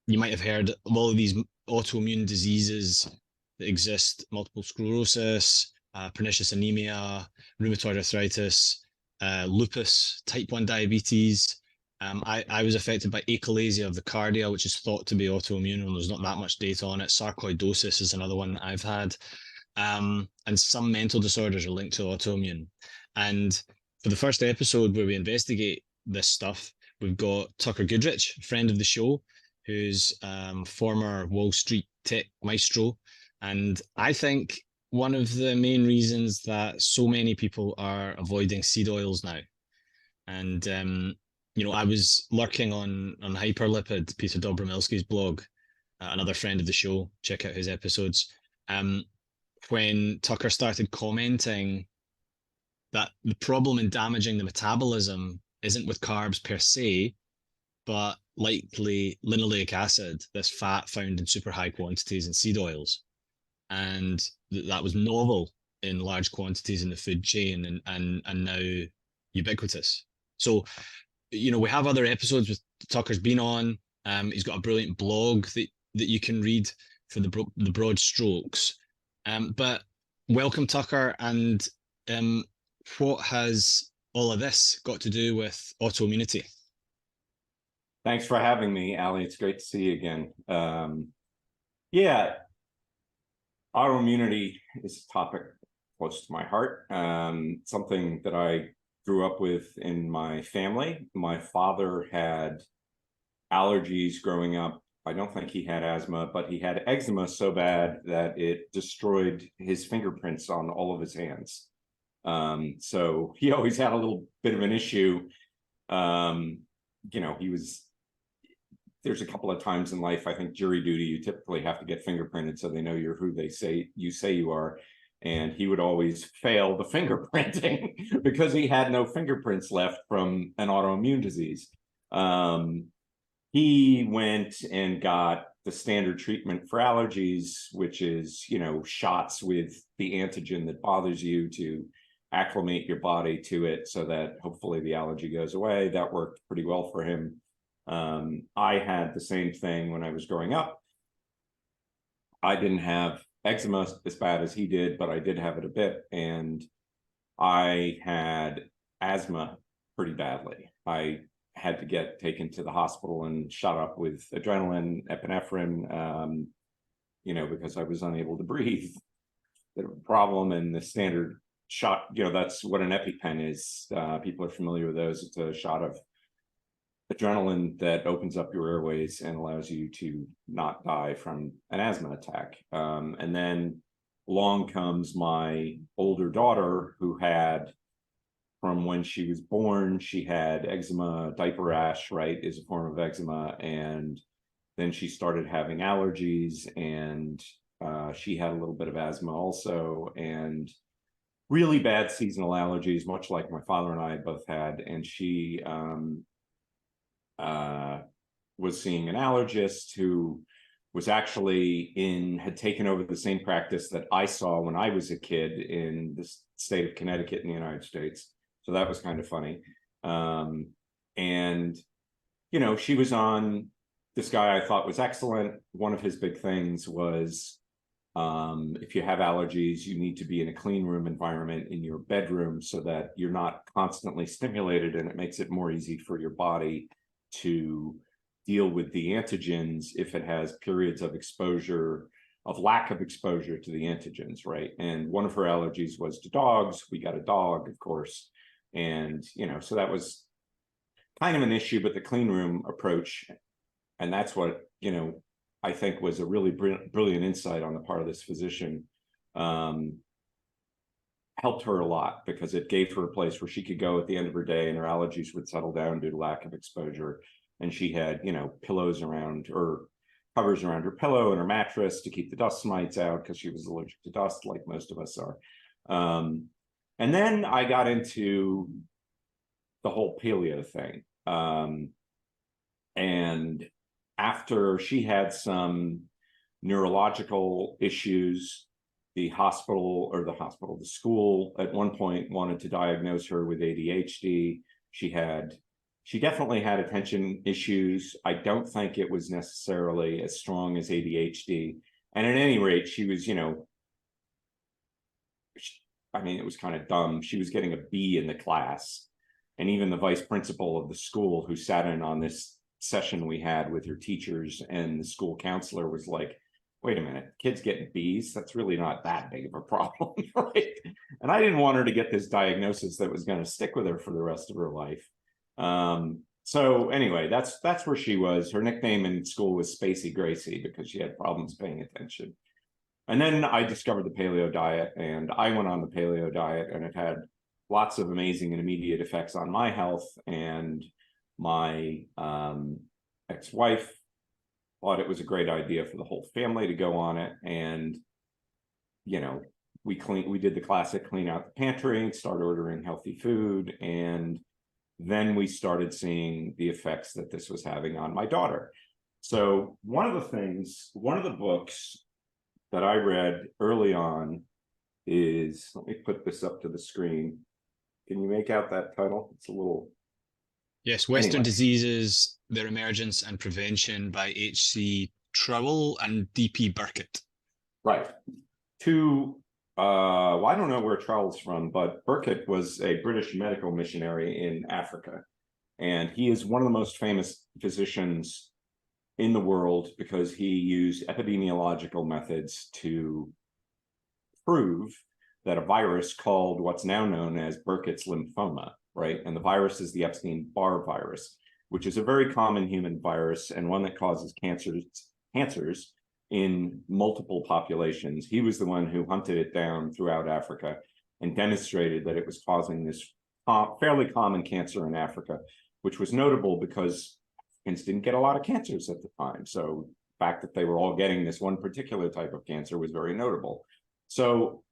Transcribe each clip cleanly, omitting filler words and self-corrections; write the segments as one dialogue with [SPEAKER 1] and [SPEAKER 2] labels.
[SPEAKER 1] You might have heard of all of these autoimmune diseases that exist: multiple sclerosis, pernicious anemia, rheumatoid arthritis, lupus, type 1 diabetes. I was affected by achalasia of the cardia, which is thought to be autoimmune, and there's not that much data on it. Sarcoidosis is another one that I've had. And some mental disorders are linked to autoimmune. And for the first episode where we investigate this stuff, we've got Tucker Goodrich, friend of the show, who's former Wall Street tech maestro. And I think one of the main reasons that so many people are avoiding seed oils now. And I was lurking on Hyperlipid, Peter Dobromilski's blog, another friend of the show. Check out his episodes. When Tucker started commenting that the problem in damaging the metabolism isn't with carbs per se, but likely linoleic acid, this fat found in super high quantities in seed oils. And that was novel in large quantities in the food chain and now ubiquitous. So, we have other episodes with Tucker's been on. He's got a brilliant blog that you can read for the broad strokes. But welcome, Tucker. And what has all of this got to do with autoimmunity?
[SPEAKER 2] Thanks for having me, Ali. It's great to see you again. Yeah, autoimmunity is a topic close to my heart. Something that I grew up with in my family. My father had allergies growing up. I don't think he had asthma, but he had eczema so bad that it destroyed his fingerprints on all of his hands. So he always had a little bit of an issue. There's a couple of times in life, I think jury duty, you typically have to get fingerprinted so they know you're who they say you are. And he would always fail the fingerprinting because he had no fingerprints left from an autoimmune disease. He went and got the standard treatment for allergies, which is, shots with the antigen that bothers you to acclimate your body to it so that hopefully the allergy goes away. That worked pretty well for him. I had the same thing when I was growing up. I didn't have eczema as bad as he did, but I did have it a bit. And I had asthma pretty badly. I had to get taken to the hospital and shot up with adrenaline, epinephrine, because I was unable to breathe. The problem, and the standard shot, that's what an EpiPen is. People are familiar with those. It's a shot of adrenaline that opens up your airways and allows you to not die from an asthma attack. And then along comes my older daughter, who had, from when she was born, she had eczema. Diaper rash, right, is a form of eczema. And then she started having allergies, and she had a little bit of asthma also, and really bad seasonal allergies, much like my father and I both had. And she was seeing an allergist who was actually had taken over the same practice that I saw when I was a kid in the state of Connecticut in the United States. So that was kind of funny. And, she was on this guy I thought was excellent. One of his big things was, if you have allergies, you need to be in a clean room environment in your bedroom so that you're not constantly stimulated, and it makes it more easy for your body to deal with the antigens if it has periods of exposure, of lack of exposure to the antigens, right? And one of her allergies was to dogs. We got a dog, of course. And, so that was kind of an issue, but the clean room approach, and that's what, I think was a really brilliant insight on the part of this physician, helped her a lot, because it gave her a place where she could go at the end of her day and her allergies would settle down due to lack of exposure. And she had, pillows around, or covers around her pillow and her mattress to keep the dust mites out, because she was allergic to dust, like most of us are. And then I got into the whole paleo thing. And after she had some neurological issues, the school at one point wanted to diagnose her with ADHD. She had She definitely had attention issues. I don't think it was necessarily as strong as ADHD. And at any rate, she was, I mean, it was kind of dumb. She was getting a B in the class. And even the vice principal of the school, who sat in on this session we had with her teachers and the school counselor, was like, wait a minute, kids getting B's? That's really not that big of a problem, right? And I didn't want her to get this diagnosis that was going to stick with her for the rest of her life. So anyway, that's where she was. Her nickname in school was Spacey Gracie because she had problems paying attention. And then I discovered the paleo diet, and I went on the paleo diet, and it had lots of amazing and immediate effects on my health. And my ex-wife thought it was a great idea for the whole family to go on it. And, we did the classic clean out the pantry, start ordering healthy food. And then we started seeing the effects that this was having on my daughter. So one of the books that I read early on is, let me put this up to the screen. Can you make out that title? It's a little...
[SPEAKER 1] Yes, Western Diseases, Their Emergence and Prevention by H.C. Trowell and D.P. Burkitt.
[SPEAKER 2] Right. Well, I don't know where Trowell's from, but Burkitt was a British medical missionary in Africa. And he is one of the most famous physicians in the world because he used epidemiological methods to prove that a virus called what's now known as Burkitt's lymphoma, right? And the virus is the Epstein-Barr virus, which is a very common human virus and one that causes cancers in multiple populations. He was the one who hunted it down throughout Africa and demonstrated that it was causing this fairly common cancer in Africa, which was notable because Africans didn't get a lot of cancers at the time. So the fact that they were all getting this one particular type of cancer was very notable. So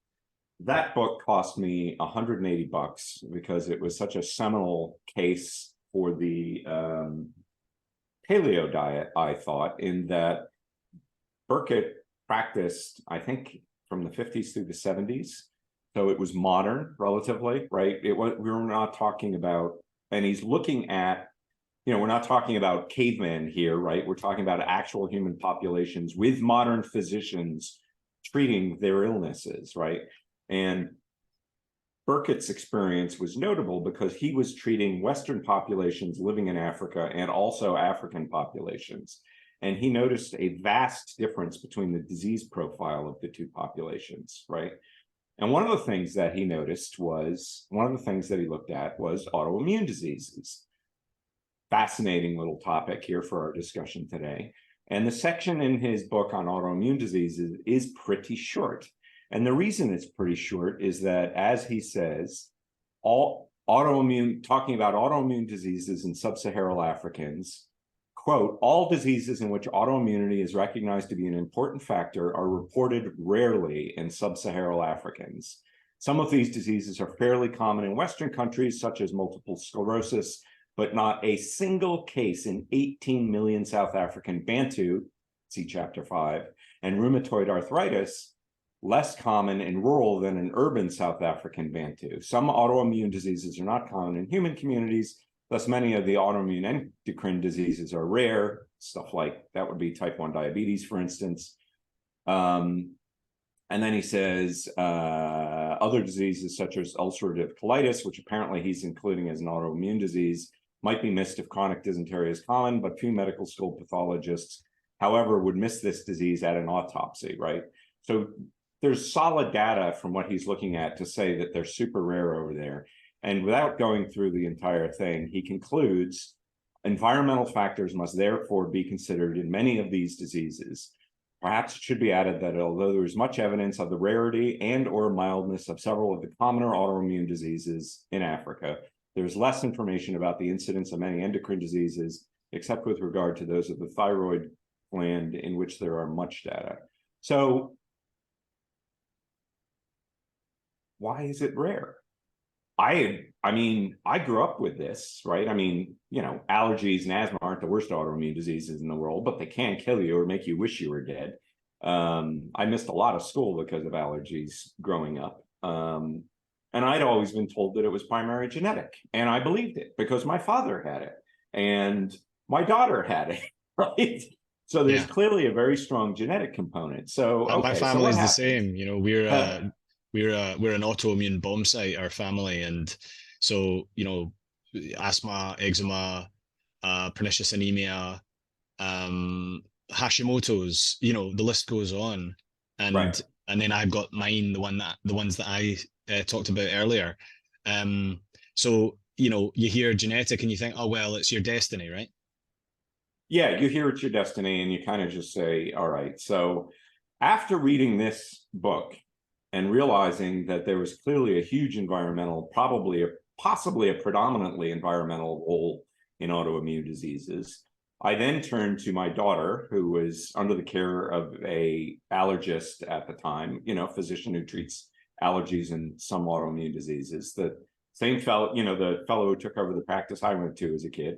[SPEAKER 2] that book cost me $180 because it was such a seminal case for the paleo diet, I thought, in that Burkitt practiced, I think, from the 50s through the 70s. So it was modern, relatively, right? We were not talking about, and he's looking at, we're not talking about cavemen here, right? We're talking about actual human populations with modern physicians treating their illnesses, right? And Burkitt's experience was notable because he was treating Western populations living in Africa and also African populations. And he noticed a vast difference between the disease profile of the two populations, right? And one of the things that he noticed was, one of the things that he looked at was autoimmune diseases. Fascinating little topic here for our discussion today. And the section in his book on autoimmune diseases is pretty short. And the reason it's pretty short is that, as he says, talking about autoimmune diseases in sub-Saharan Africans, quote, all diseases in which autoimmunity is recognized to be an important factor are reported rarely in sub-Saharan Africans. Some of these diseases are fairly common in Western countries, such as multiple sclerosis, but not a single case in 18 million South African Bantu, see chapter 5, and rheumatoid arthritis, less common in rural than in urban South African Bantu. Some autoimmune diseases are not common in human communities, thus many of the autoimmune endocrine diseases are rare, stuff like that would be type 1 diabetes, for instance. And then he says other diseases such as ulcerative colitis, which apparently he's including as an autoimmune disease, might be missed if chronic dysentery is common, but few medical school pathologists, however, would miss this disease at an autopsy, right? So there's solid data from what he's looking at to say that they're super rare over there. And without going through the entire thing, he concludes environmental factors must therefore be considered in many of these diseases. Perhaps it should be added that although there is much evidence of the rarity and or mildness of several of the commoner autoimmune diseases in Africa, there's less information about the incidence of many endocrine diseases, except with regard to those of the thyroid gland, in which there are much data. So why is it rare? I mean, I grew up with this, right? I mean, allergies and asthma aren't the worst autoimmune diseases in the world, but they can kill you or make you wish you were dead. I missed a lot of school because of allergies growing up. And I'd always been told that it was primary genetic, and I believed it because my father had it. and my daughter had it, right? So there's
[SPEAKER 1] Yeah.
[SPEAKER 2] clearly a very strong genetic component. So,
[SPEAKER 1] My
[SPEAKER 2] okay, so what
[SPEAKER 1] family's the
[SPEAKER 2] happened?
[SPEAKER 1] same. You know,
[SPEAKER 2] Huh,
[SPEAKER 1] we're an autoimmune bomb site, our family, and so asthma, eczema, pernicious anemia, Hashimoto's. The list goes on,
[SPEAKER 2] right.
[SPEAKER 1] and then I've got mine, the ones that I talked about earlier. Um, so you hear genetic and you think, oh well, it's your destiny, right?
[SPEAKER 2] Yeah, you hear it's your destiny and you kind of just say, all right. So after reading this book and realizing that there was clearly a huge environmental, possibly a predominantly environmental role in autoimmune diseases, I then turned to my daughter, who was under the care of a allergist at the time, physician who treats allergies and some autoimmune diseases. The same fellow, the fellow who took over the practice I went to as a kid.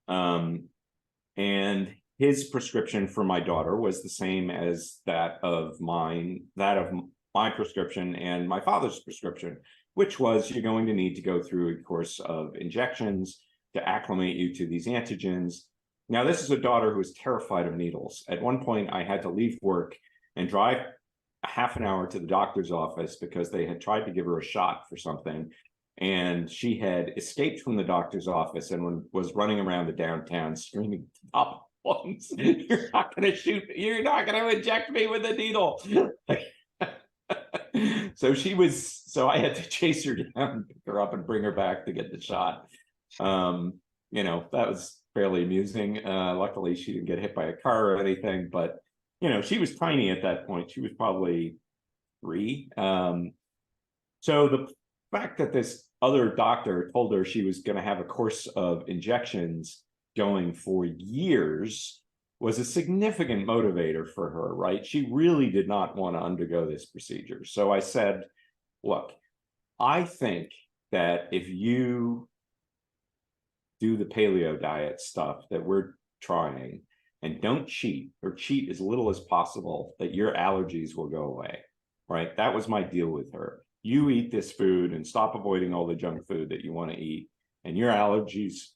[SPEAKER 2] Um, and his prescription for my daughter was the same as that of my prescription and my father's prescription, which was you're going to need to go through a course of injections to acclimate you to these antigens. Now, this is a daughter who is terrified of needles. At one point, I had to leave work and drive a half an hour to the doctor's office because they had tried to give her a shot for something. And she had escaped from the doctor's office and was running around the downtown screaming to the top lungs, "You're not going to shoot me. You're not going to inject me with a needle." So I had to chase her down, pick her up and bring her back to get the shot. That was fairly amusing. Luckily she didn't get hit by a car or anything, but she was tiny at that point. She was probably 3. So the fact that this other doctor told her she was going to have a course of injections going for years was a significant motivator for her, right? She really did not want to undergo this procedure. So I said, look, I think that if you do the paleo diet stuff that we're trying and don't cheat or cheat as little as possible, that your allergies will go away, right? That was my deal with her. You eat this food and stop avoiding all the junk food that you want to eat, and your allergies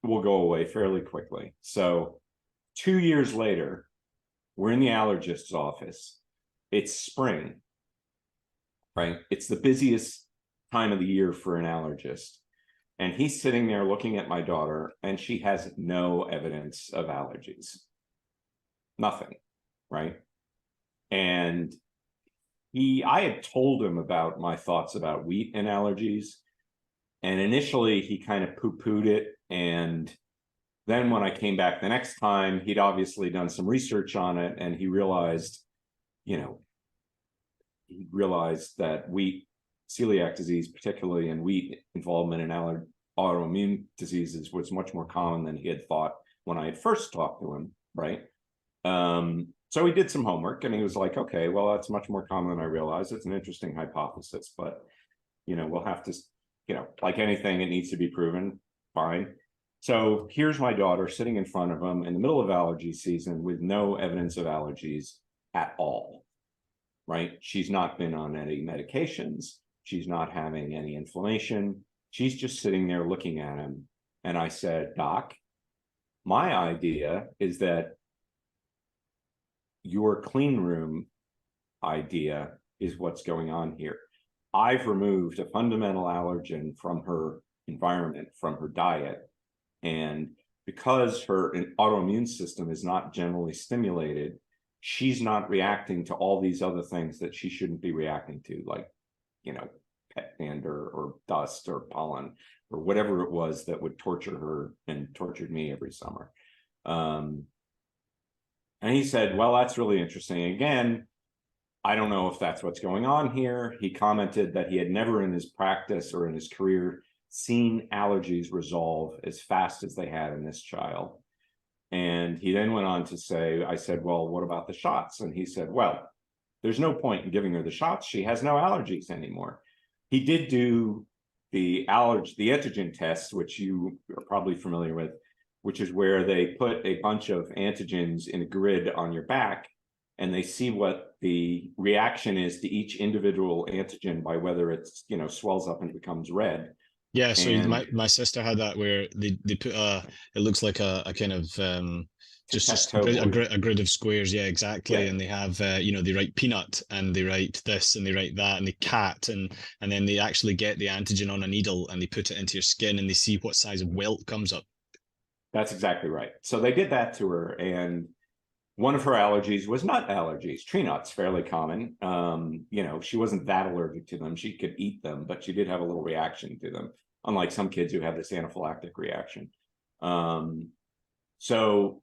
[SPEAKER 2] will go away fairly quickly. So 2 years later, we're in the allergist's office. It's spring, right? It's the busiest time of the year for an allergist. And he's sitting there looking at my daughter, and she has no evidence of allergies. Nothing, right? And I had told him about my thoughts about wheat and allergies. And initially he kind of poo-pooed it. And then when I came back the next time, he'd obviously done some research on it, and he realized that wheat, celiac disease, particularly, and wheat involvement in autoimmune diseases was much more common than he had thought when I had first talked to him, right? So he did some homework and he was like, okay, well, that's much more common than I realized. It's an interesting hypothesis, but, we'll have to, like anything, it needs to be proven. Fine. So here's my daughter sitting in front of him in the middle of allergy season with no evidence of allergies at all, right? She's not been on any medications. She's not having any inflammation. She's just sitting there looking at him. And I said, Doc, my idea is that your clean room idea is what's going on here. I've removed a fundamental allergen from her environment, from her diet. And because her autoimmune system is not generally stimulated, she's not reacting to all these other things that she shouldn't be reacting to, like, pet dander or dust or pollen or whatever it was that would torture her and tortured me every summer. And he said, well, that's really interesting. Again, I don't know if that's what's going on here. He commented that he had never in his practice or in his career seen allergies resolve as fast as they had in this child. And he then went on to say, I said, well, what about the shots? And he said, well, there's no point in giving her the shots. She has no allergies anymore. He did do the antigen test, which you are probably familiar with, which is where they put a bunch of antigens in a grid on your back, and they see what the reaction is to each individual antigen by whether it's, swells up and becomes red.
[SPEAKER 1] Yeah, so
[SPEAKER 2] And
[SPEAKER 1] my sister had that where they put it looks like a kind of just
[SPEAKER 2] tic-tac-toe board.
[SPEAKER 1] a grid of squares. Yeah, exactly.
[SPEAKER 2] Yeah,
[SPEAKER 1] And they have they write peanut and they write this and they write that and they cat and then they actually get the antigen on a needle and they put it into your skin and they see what size of welt comes up.
[SPEAKER 2] that's exactly right. So they did that to her, and one of her allergies was nut allergies. Tree nuts, fairly common. She wasn't that allergic to them. She could eat them, but she did have a little reaction to them, unlike some kids who have this anaphylactic reaction. So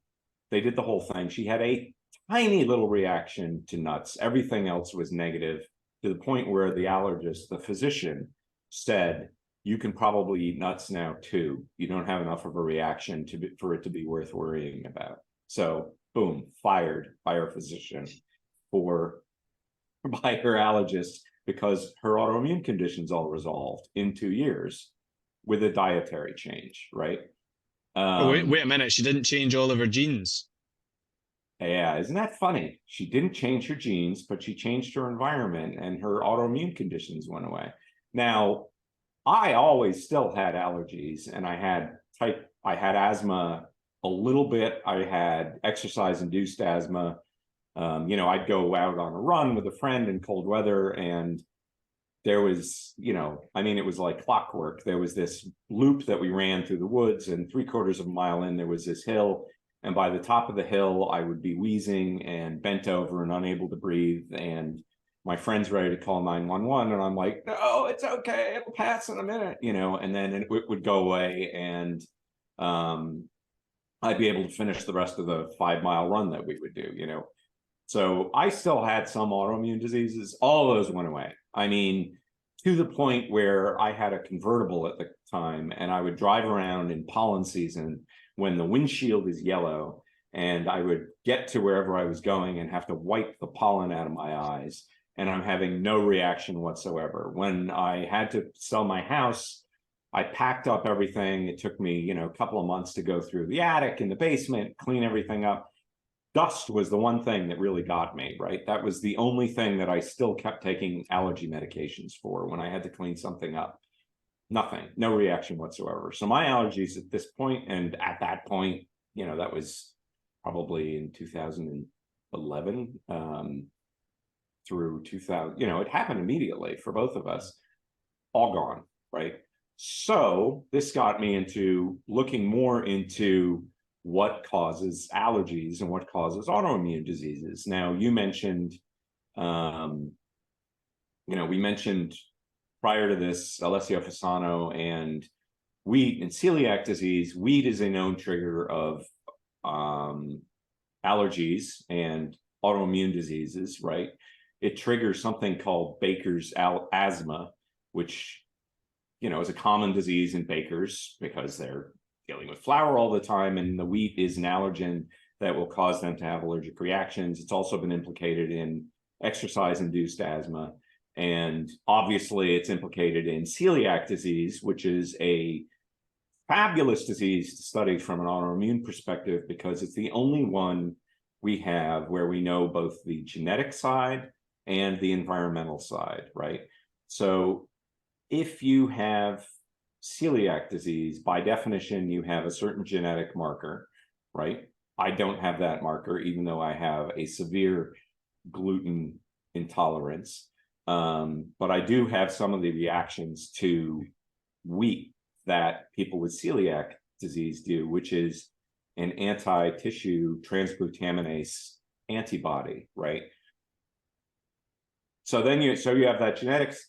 [SPEAKER 2] they did the whole thing. She had a tiny little reaction to nuts. Everything else was negative, to the point where the allergist, the physician, said, you can probably eat nuts now too. You don't have enough of a reaction for it to be worth worrying about. So boom, fired by her physician by her allergist, because her autoimmune conditions all resolved in 2 years with a dietary change, right?
[SPEAKER 1] Oh, wait
[SPEAKER 2] Um,
[SPEAKER 1] a minute, she didn't change all of her genes.
[SPEAKER 2] Yeah, isn't that funny? She didn't change her genes, but she changed her environment and her autoimmune conditions went away. Now, I always still had allergies, and I had asthma a little bit. I had exercise induced asthma. I'd go out on a run with a friend in cold weather, and there was, it was like clockwork. There was this loop that we ran through the woods, and 3/4 of a mile in, there was this hill. And by the top of the hill, I would be wheezing and bent over and unable to breathe. And my friend's ready to call 911. And I'm like, no, it's okay. It'll pass in a minute, and then it would go away. And I'd be able to finish the rest of the 5 mile run that we would do. So I still had some autoimmune diseases. All those went away. I mean, to the point where I had a convertible at the time, and I would drive around in pollen season when the windshield is yellow, and I would get to wherever I was going and have to wipe the pollen out of my eyes, and I'm having no reaction whatsoever. When I had to sell my house, I packed up everything. It took me, a couple of months to go through the attic and the basement, clean everything up. Dust was the one thing that really got me, right? That was the only thing that I still kept taking allergy medications for when I had to clean something up. Nothing, no reaction whatsoever. So my allergies at this point, and at that point, that was probably in 2011 through 2000, it happened immediately for both of us, all gone, right? So this got me into looking more into what causes allergies and what causes autoimmune diseases. Now, you mentioned, we mentioned prior to this, Alessio Fasano and wheat and celiac disease. Wheat is a known trigger of allergies and autoimmune diseases, right? It triggers something called Baker's asthma, which, is a common disease in bakers because they're dealing with flour all the time, and the wheat is an allergen that will cause them to have allergic reactions. It's also been implicated in exercise-induced asthma, and obviously it's implicated in celiac disease, which is a fabulous disease to study from an autoimmune perspective, because it's the only one we have where we know both the genetic side and the environmental side, right? So if you have celiac disease, by definition, you have a certain genetic marker, right? I don't have that marker, even though I have a severe gluten intolerance. But I do have some of the reactions to wheat that people with celiac disease do, which is an anti-tissue transglutaminase antibody, right? So you have that genetics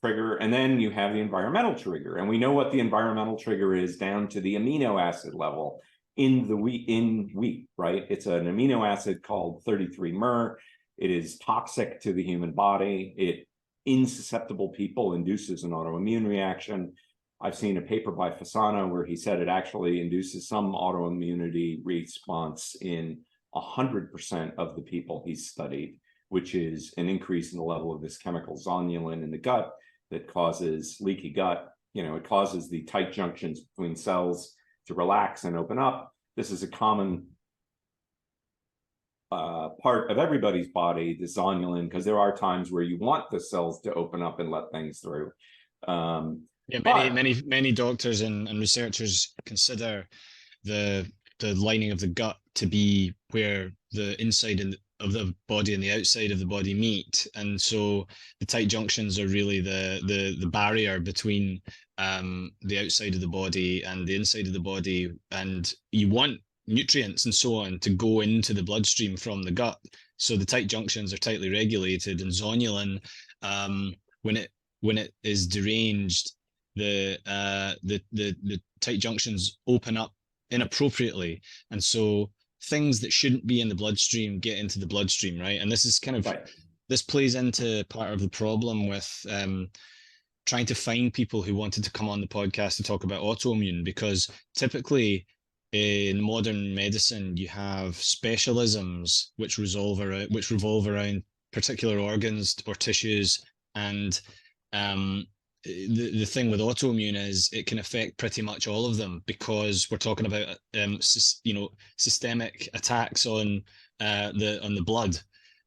[SPEAKER 2] trigger, and then you have the environmental trigger, and we know what the environmental trigger is down to the amino acid level in wheat, right? It's an amino acid called 33-mer. It is toxic to the human body. It, in susceptible people, induces an autoimmune reaction. I've seen a paper by Fasano where he said it actually induces some autoimmunity response in 100% of the people he's studied, which is an increase in the level of this chemical zonulin in the gut that causes leaky gut. It causes the tight junctions between cells to relax and open up. This is a common part of everybody's body, the zonulin, because there are times where you want the cells to open up and let things through.
[SPEAKER 1] Yeah,
[SPEAKER 2] But
[SPEAKER 1] many doctors and researchers consider the lining of the gut to be where the inside of the body and the outside of the body meet, and so the tight junctions are really the barrier between the outside of the body and the inside of the body, and you want nutrients and so on to go into the bloodstream from the gut. So the tight junctions are tightly regulated, and zonulin, when it is deranged, the tight junctions open up inappropriately, and so things that shouldn't be in the bloodstream get into the bloodstream, right? And this is kind of
[SPEAKER 2] right,
[SPEAKER 1] this plays into part of the problem with trying to find people who wanted to come on the podcast to talk about autoimmune, because typically in modern medicine you have specialisms which revolve around particular organs or tissues, and the thing with autoimmune is it can affect pretty much all of them, because we're talking about systemic attacks on the blood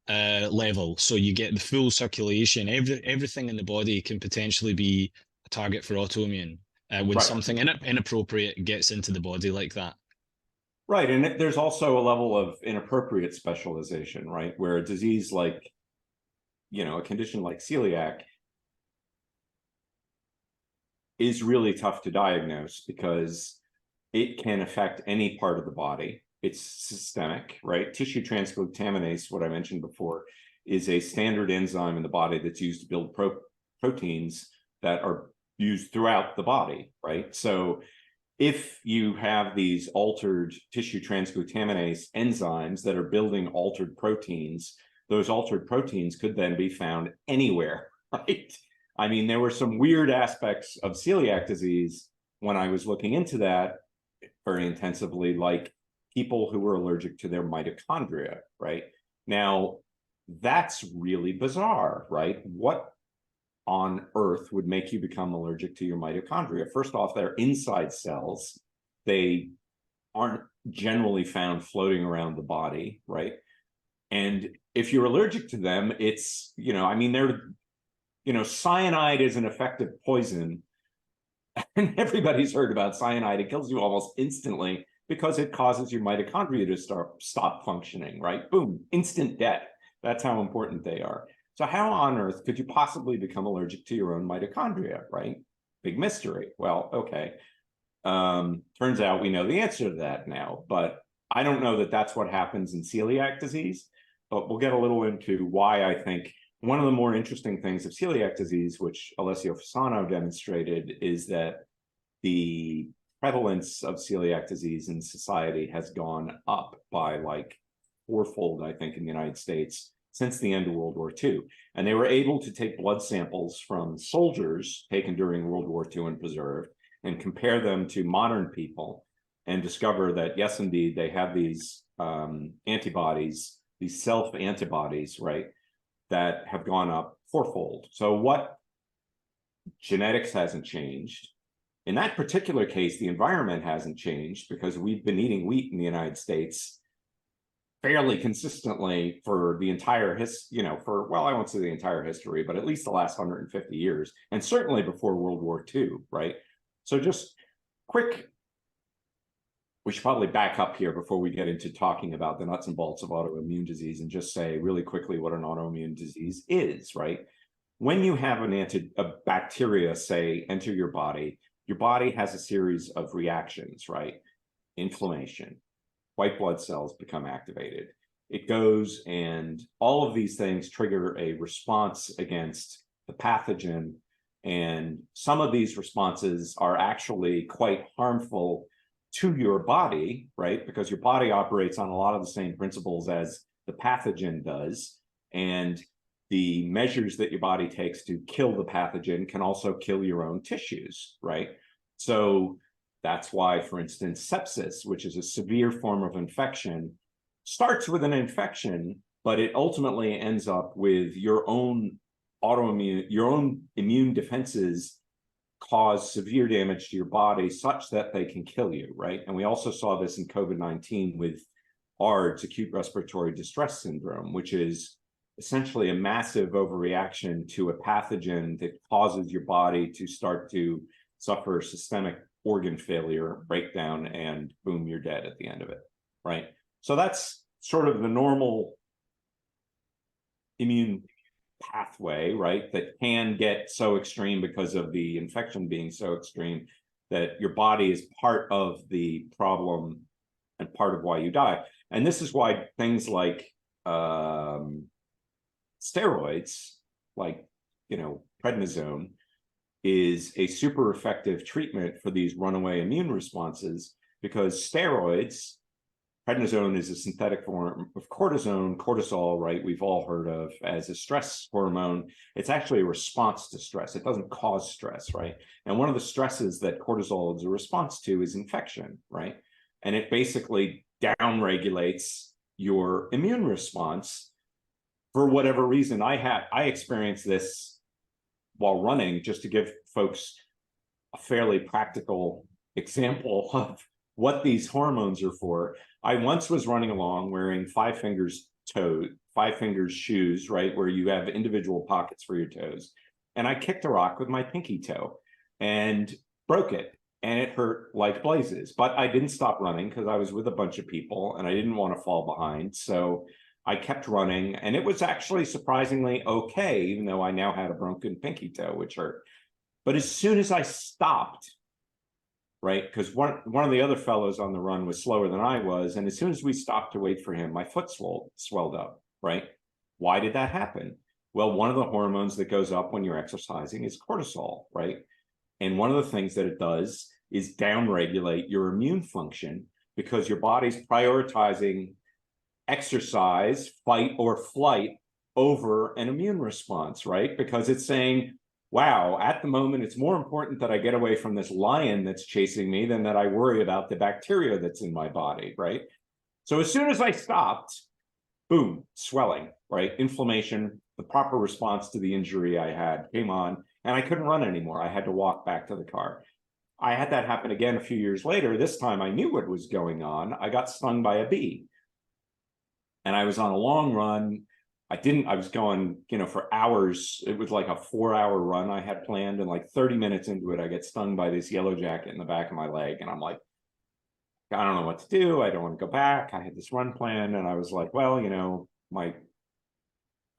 [SPEAKER 1] level. So you get the full circulation. Everything in the body can potentially be a target for autoimmune when
[SPEAKER 2] right,
[SPEAKER 1] something inappropriate gets into the body like that.
[SPEAKER 2] right. And there's also a level of inappropriate specialization, right? Where a disease like, a condition like celiac is really tough to diagnose because it can affect any part of the body. It's systemic, right? Tissue transglutaminase, what I mentioned before, is a standard enzyme in the body that's used to build proteins that are used throughout the body, right? So if you have these altered tissue transglutaminase enzymes that are building altered proteins, those altered proteins could then be found anywhere, right? I mean, there were some weird aspects of celiac disease when I was looking into that very intensively, like people who were allergic to their mitochondria, right? Now, that's really bizarre, right? What on earth would make you become allergic to your mitochondria? First off, they're inside cells. They aren't generally found floating around the body, right? And if you're allergic to them, it's, cyanide is an effective poison. And everybody's heard about cyanide. It kills you almost instantly because it causes your mitochondria to stop functioning, right? Boom, instant death. That's how important they are. So how on earth could you possibly become allergic to your own mitochondria, right? Big mystery. Well, okay. Turns out we know the answer to that now, but I don't know that that's what happens in celiac disease, but we'll get a little into why I think one of the more interesting things of celiac disease, which Alessio Fasano demonstrated, is that the prevalence of celiac disease in society has gone up by like fourfold, I think, in the United States since the end of World War II. And they were able to take blood samples from soldiers taken during World War II and preserved and compare them to modern people and discover that, yes, indeed, they have these antibodies, these self-antibodies, right, that have gone up fourfold. So what genetics hasn't changed. In that particular case, the environment hasn't changed because we've been eating wheat in the United States fairly consistently for the entire I won't say the entire history, but at least the last 150 years, and certainly before World War II, right? So just quick, we should probably back up here before we get into talking about the nuts and bolts of autoimmune disease and just say really quickly what an autoimmune disease is, right? When you have a bacteria, say, enter your body has a series of reactions, right? Inflammation, white blood cells become activated. It goes, and all of these things trigger a response against the pathogen. And some of these responses are actually quite harmful to your body, right? Because your body operates on a lot of the same principles as the pathogen does. And the measures that your body takes to kill the pathogen can also kill your own tissues, right? So that's why, for instance, sepsis, which is a severe form of infection, starts with an infection, but it ultimately ends up with your own immune defenses cause severe damage to your body such that they can kill you, right? And we also saw this in COVID-19 with ARDS, acute respiratory distress syndrome, which is essentially a massive overreaction to a pathogen that causes your body to start to suffer systemic organ failure, breakdown, and boom, you're dead at the end of it, right? So that's sort of the normal immune pathway, right? That can get so extreme because of the infection being so extreme that your body is part of the problem and part of why you die. And this is why things like steroids, like, prednisone, is a super effective treatment for these runaway immune responses, because steroids, prednisone is a synthetic form of cortisone, cortisol, right? We've all heard of as a stress hormone. It's actually a response to stress. It doesn't cause stress, right? And one of the stresses that cortisol is a response to is infection, right? And it basically downregulates your immune response for whatever reason. I experienced this while running, just to give folks a fairly practical example of what these hormones are for. I once was running along wearing five fingers shoes, right, where you have individual pockets for your toes. And I kicked a rock with my pinky toe and broke it. And it hurt like blazes. But I didn't stop running because I was with a bunch of people and I didn't want to fall behind. So I kept running, and it was actually surprisingly okay, even though I now had a broken pinky toe, which hurt. But as soon as I stopped, right, because one of the other fellows on the run was slower than I was, and as soon as we stopped to wait for him, my foot swelled up, right? Why did that happen? Well, one of the hormones that goes up when you're exercising is cortisol, right? And one of the things that it does is downregulate your immune function, because your body's prioritizing exercise, fight or flight over an immune response, right? Because it's saying, wow, at the moment, it's more important that I get away from this lion that's chasing me than that I worry about the bacteria that's in my body, right? So as soon as I stopped, boom, swelling, right? Inflammation, the proper response to the injury I had came on, and I couldn't run anymore. I had to walk back to the car. I had that happen again a few years later. This time I knew what was going on. I got stung by a bee. And I was on a long run. I was going, for hours. It was like a 4-hour run I had planned. And like 30 minutes into it, I get stung by this yellow jacket in the back of my leg. And I'm like, I don't know what to do. I don't want to go back. I had this run plan. And I was like, well, my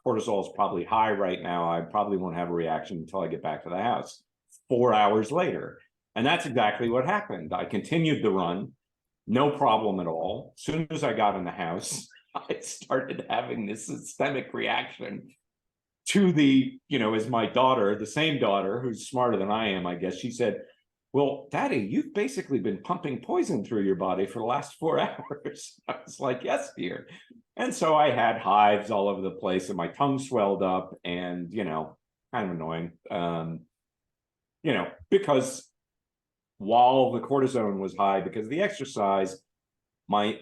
[SPEAKER 2] cortisol is probably high right now. I probably won't have a reaction until I get back to the house. 4 hours later. And that's exactly what happened. I continued the run, no problem at all. As soon as I got in the house, I started having this systemic reaction to as my daughter, the same daughter who's smarter than I am, I guess, she said, well, Daddy, you've basically been pumping poison through your body for the last 4 hours. I was like, yes, dear. And so I had hives all over the place and my tongue swelled up and, kind of annoying, because while the cortisone was high because of the exercise, my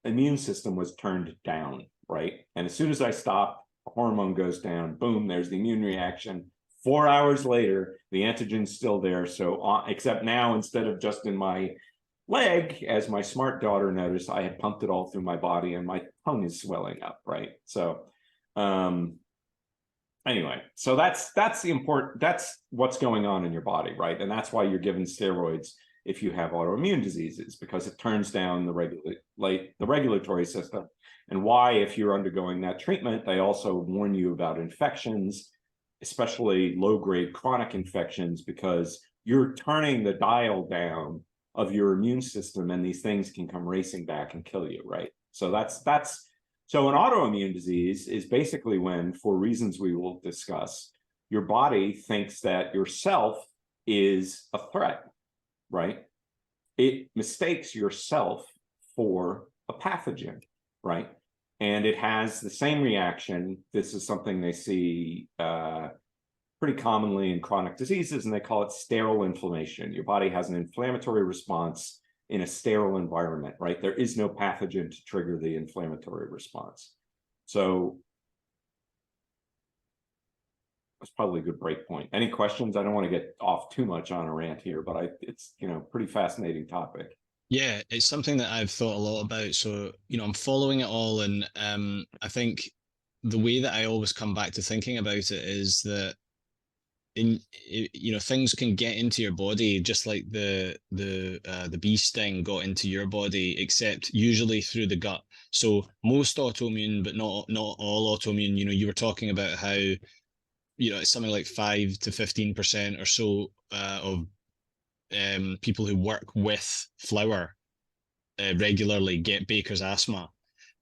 [SPEAKER 2] immune system was turned down, right? And as soon as I stopped, the hormone goes down, boom, there's the immune reaction. 4 hours later, the antigen's still there. So, except now, instead of just in my leg, as my smart daughter noticed, I had pumped it all through my body and my tongue is swelling up, right? So, anyway, so that's what's going on in your body, right? And that's why you're given steroids if you have autoimmune diseases, because it turns down the regulatory system. And why, if you're undergoing that treatment, they also warn you about infections, especially low-grade chronic infections, because you're turning the dial down of your immune system and these things can come racing back and kill you, right? So so an autoimmune disease is basically when, for reasons we will discuss, your body thinks that yourself is a threat, right? It mistakes yourself for a pathogen, right? And it has the same reaction. This is something they see pretty commonly in chronic diseases, and they call it sterile inflammation. Your body has an inflammatory response in a sterile environment, right? There is no pathogen to trigger the inflammatory response. So that's probably a good break point. Any questions? I don't want to get off too much on a rant here, but it's pretty fascinating topic.
[SPEAKER 1] Yeah, it's something that I've thought a lot about. So, I'm following it all, and I think the way that I always come back to thinking about it is that things can get into your body just like the bee sting got into your body, except usually through the gut. So most autoimmune, but not all autoimmune. You were talking about how it's something like 5 to 15% or so of people who work with flour regularly get Baker's asthma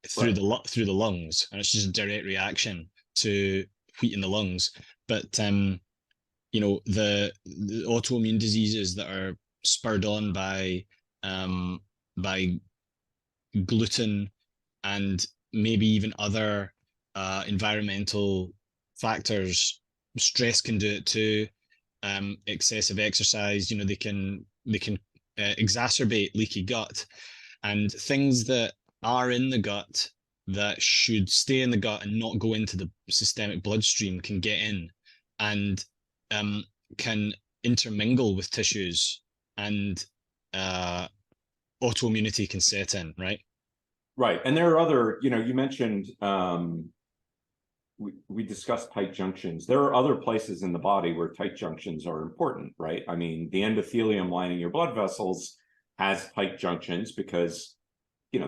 [SPEAKER 1] through
[SPEAKER 2] Right.
[SPEAKER 1] the lungs, and it's just a direct reaction to wheat in the lungs. But the autoimmune diseases that are spurred on by gluten and maybe even other environmental factors. Stress can do it too. Excessive exercise, they can exacerbate leaky gut, and things that are in the gut that should stay in the gut and not go into the systemic bloodstream can get in and um, can intermingle with tissues, and autoimmunity can set in, right?
[SPEAKER 2] Right. And there are other, you mentioned, we discussed tight junctions. There are other places in the body where tight junctions are important, right? I mean, the endothelium lining your blood vessels has tight junctions because,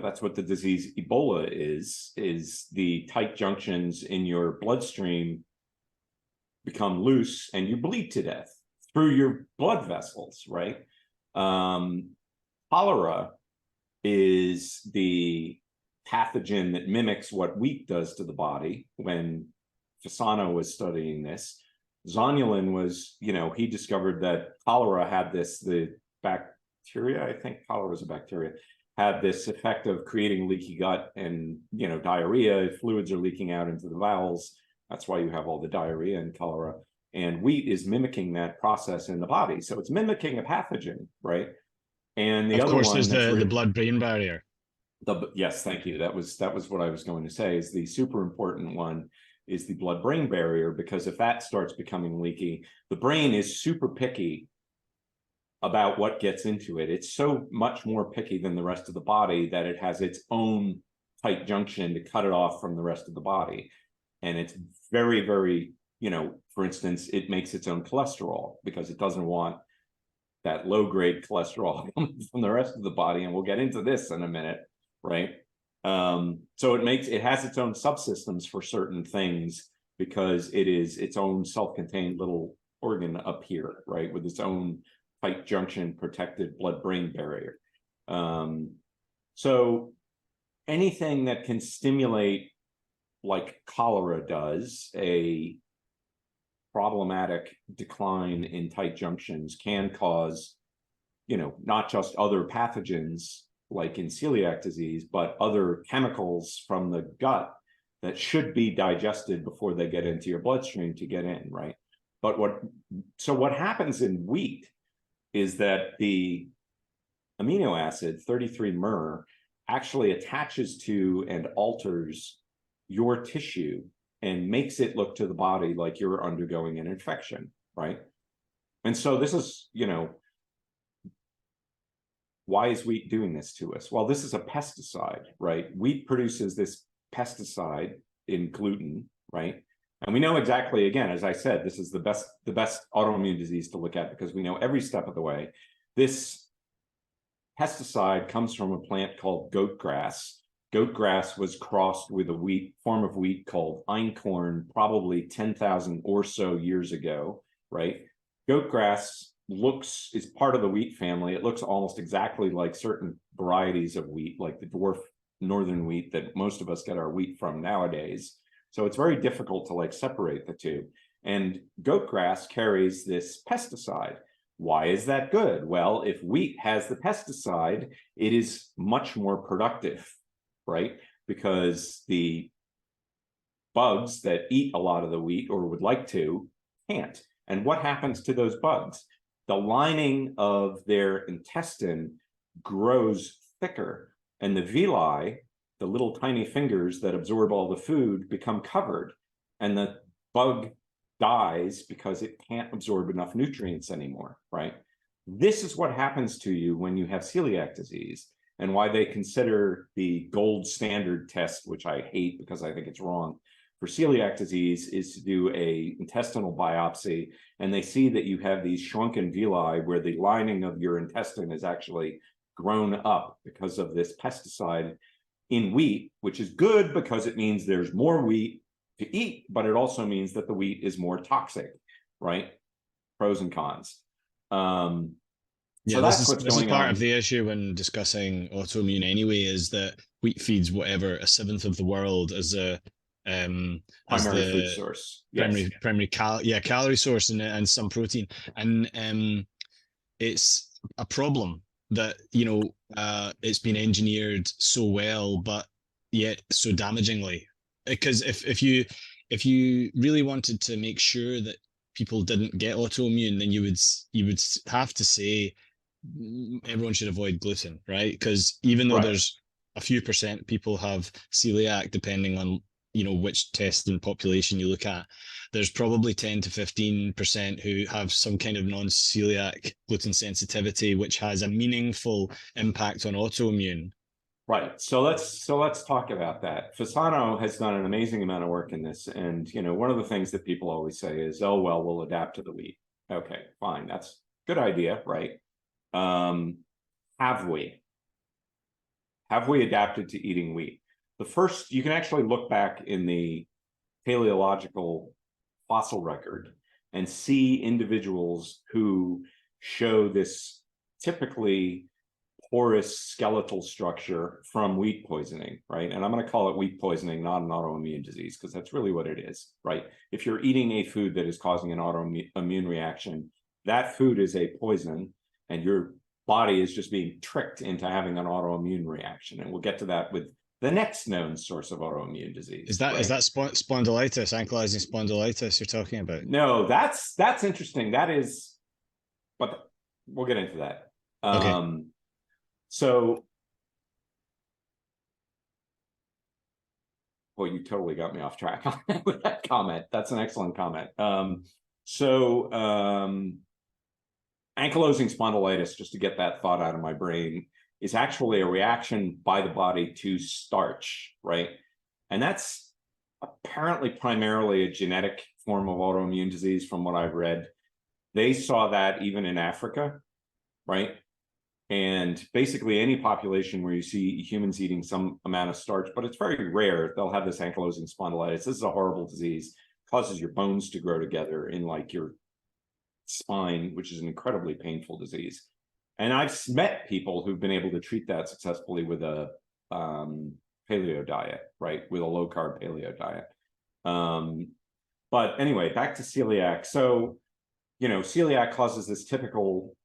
[SPEAKER 2] that's what the disease Ebola is the tight junctions in your bloodstream become loose and you bleed to death through your blood vessels, right? Cholera is the pathogen that mimics what wheat does to the body. When Fasano was studying this, Zonulin was, he discovered that cholera had the bacteria, I think cholera is a bacteria, had this effect of creating leaky gut and, diarrhea. Fluids are leaking out into the bowels. That's why you have all the diarrhea and cholera. And wheat is mimicking that process in the body. So it's mimicking a pathogen, right? And the
[SPEAKER 1] Of
[SPEAKER 2] other
[SPEAKER 1] course,
[SPEAKER 2] one
[SPEAKER 1] there's
[SPEAKER 2] that's
[SPEAKER 1] the blood-brain barrier.
[SPEAKER 2] yes, thank you. That was what I was going to say. Is the super important one is the blood-brain barrier, because if that starts becoming leaky, the brain is super picky about what gets into it. It's so much more picky than the rest of the body that it has its own tight junction to cut it off from the rest of the body. And it's very, very, for instance, it makes its own cholesterol because it doesn't want that low-grade cholesterol from the rest of the body. And we'll get into this in a minute, right? So it has its own subsystems for certain things because it is its own self-contained little organ up here, right, with its own tight junction protected blood-brain barrier. So anything that can stimulate, like cholera does, a problematic decline in tight junctions, can cause, not just other pathogens like in celiac disease, but other chemicals from the gut that should be digested before they get into your bloodstream to get in, right? But what happens in wheat is that the amino acid 33-mer actually attaches to and alters your tissue and makes it look to the body like you're undergoing an infection, right? And so this is, why is wheat doing this to us? Well, this is a pesticide, right? Wheat produces this pesticide in gluten, right? And we know exactly, again, as I said, this is the best autoimmune disease to look at because we know every step of the way. This pesticide comes from a plant called goat grass. Goat grass was crossed with a form of wheat called einkorn, probably 10,000 or so years ago, right? Goat grass is part of the wheat family. It looks almost exactly like certain varieties of wheat, like the dwarf northern wheat that most of us get our wheat from nowadays. So it's very difficult to separate the two. And goat grass carries this pesticide. Why is that good? Well, if wheat has the pesticide, it is much more productive, right? Because the bugs that eat a lot of the wheat or would like to can't. And what happens to those bugs? The lining of their intestine grows thicker, and the villi, the little tiny fingers that absorb all the food, become covered, and the bug dies because it can't absorb enough nutrients anymore, right? This is what happens to you when you have celiac disease, and why they consider the gold standard test, which I hate because I think it's wrong, for celiac disease is to do a intestinal biopsy, and they see that you have these shrunken villi where the lining of your intestine is actually grown up because of this pesticide in wheat, which is good because it means there's more wheat to eat, but it also means that the wheat is more toxic, right? Pros and cons.
[SPEAKER 1] Yeah,
[SPEAKER 2] So that's what's
[SPEAKER 1] this is
[SPEAKER 2] going
[SPEAKER 1] part
[SPEAKER 2] on.
[SPEAKER 1] of the issue when discussing autoimmune anyway, is that wheat feeds whatever a seventh of the world as a
[SPEAKER 2] Primary food source. Yes.
[SPEAKER 1] primary calorie source and some protein, and it's a problem that it's been engineered so well, but yet so damagingly. Because if you really wanted to make sure that people didn't get autoimmune, then you would have to say everyone should avoid gluten, right? Because even though
[SPEAKER 2] Right.
[SPEAKER 1] there's a few percent people have celiac, depending on which test and population you look at, there's probably 10 to 15% who have some kind of non-celiac gluten sensitivity, which has a meaningful impact on autoimmune.
[SPEAKER 2] Right. So let's talk about that. Fasano has done an amazing amount of work in this. And, one of the things that people always say is, oh, well, we'll adapt to the wheat. Okay, fine. That's a good idea, right? Have we? Have we adapted to eating wheat? The first, you can actually look back in the paleological fossil record and see individuals who show this typically porous skeletal structure from wheat poisoning, right? And I'm going to call it wheat poisoning, not an autoimmune disease, because that's really what it is, right? If you're eating a food that is causing an autoimmune reaction, that food is a poison, and your body is just being tricked into having an autoimmune reaction. And we'll get to that with the next known source of autoimmune disease.
[SPEAKER 1] Is that spondylitis, ankylosing spondylitis you're talking about?
[SPEAKER 2] No, that's interesting. That is, but we'll get into that.
[SPEAKER 1] Okay.
[SPEAKER 2] So, well, you totally got me off track with that comment. That's an excellent comment. Ankylosing spondylitis, just to get that thought out of my brain, is actually a reaction by the body to starch, right? And that's apparently primarily a genetic form of autoimmune disease from what I've read. They saw that even in Africa, right? And basically any population where you see humans eating some amount of starch, but it's very rare, they'll have this ankylosing spondylitis. This is a horrible disease, causes your bones to grow together in like your spine, which is an incredibly painful disease. And I've met people who've been able to treat that successfully with a paleo diet, right? With a low carb paleo diet. But anyway, back to celiac. So, celiac causes this typical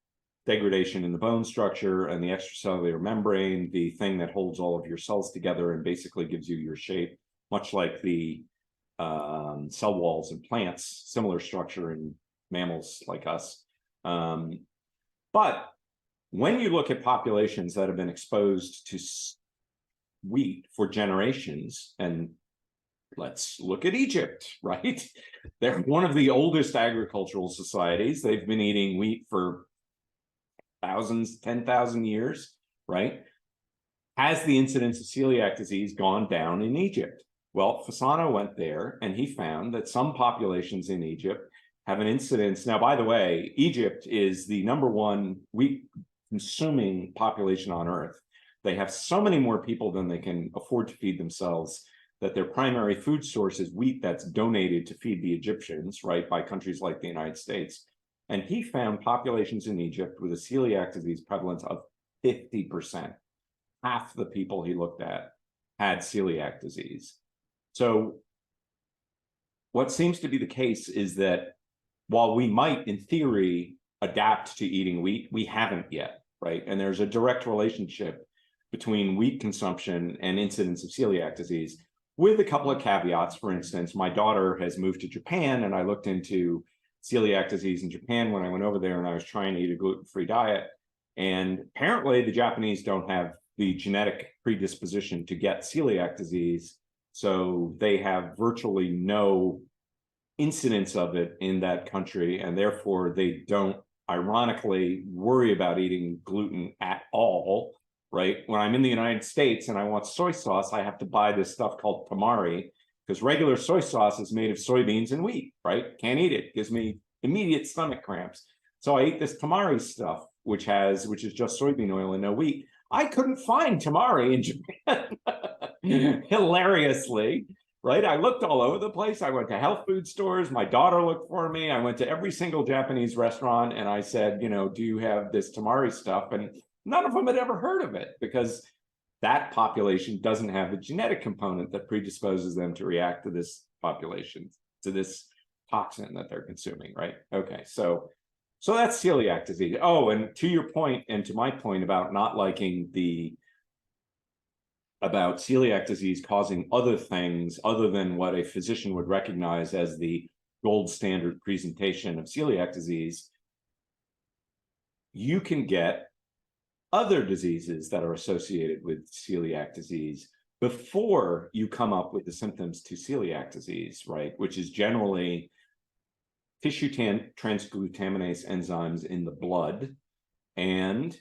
[SPEAKER 2] degradation in the bone structure and the extracellular membrane, the thing that holds all of your cells together and basically gives you your shape, much like the cell walls in plants, similar structure in mammals like us. But when you look at populations that have been exposed to wheat for generations, and let's look at Egypt, right? They're one of the oldest agricultural societies. They've been eating wheat for 10,000 years, right? Has the incidence of celiac disease gone down in Egypt? Well, Fasano went there and he found that some populations in Egypt have an incidence. Now, by the way, Egypt is the #1 wheat consuming population on earth. They have so many more people than they can afford to feed themselves that their primary food source is wheat that's donated to feed the Egyptians, right, by countries like the United States. And he found populations in Egypt with a celiac disease prevalence of 50%. Half the people he looked at had celiac disease. So what seems to be the case is that while we might, in theory, adapt to eating wheat, we haven't yet, right? And there's a direct relationship between wheat consumption and incidence of celiac disease, with a couple of caveats. For instance, my daughter has moved to Japan, and I looked into celiac disease in Japan when I went over there and I was trying to eat a gluten-free diet. And apparently the Japanese don't have the genetic predisposition to get celiac disease. So they have virtually no incidence of it in that country. And therefore they don't, ironically, worry about eating gluten at all, right? When I'm in the United States and I want soy sauce, I have to buy this stuff called tamari because regular soy sauce is made of soybeans and wheat, right? Can't eat it. Gives me immediate stomach cramps. So I ate this tamari stuff, which is just soybean oil and no wheat. I couldn't find tamari in Japan, hilariously, right? I looked all over the place. I went to health food stores. My daughter looked for me. I went to every single Japanese restaurant and I said, do you have this tamari stuff? And none of them had ever heard of it because that population doesn't have the genetic component that predisposes them to react to this population, to this toxin that they're consuming, right? Okay, so that's celiac disease. Oh, and to your point and to my point about not liking about celiac disease causing other things other than what a physician would recognize as the gold standard presentation of celiac disease, you can get other diseases that are associated with celiac disease before you come up with the symptoms to celiac disease, right? Which is generally tissue transglutaminase enzymes in the blood, and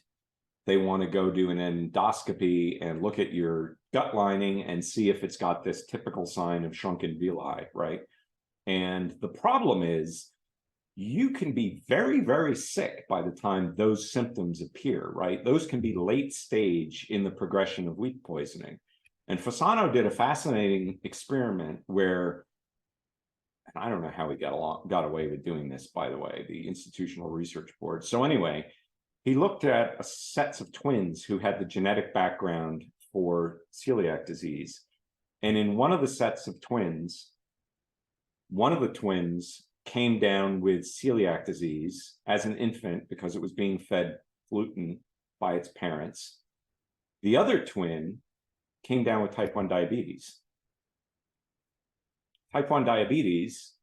[SPEAKER 2] they want to go do an endoscopy and look at your gut lining and see if it's got this typical sign of shrunken villi, right? And the problem is you can be very, very sick by the time those symptoms appear, right? Those can be late stage in the progression of wheat poisoning. And Fasano did a fascinating experiment where, and I don't know how he got away with doing this, by the way, the Institutional Research Board. So anyway, he looked at sets of twins who had the genetic background for celiac disease. And in one of the sets of twins, one of the twins came down with celiac disease as an infant because it was being fed gluten by its parents. The other twin came down with type 1 diabetes. Type 1 diabetes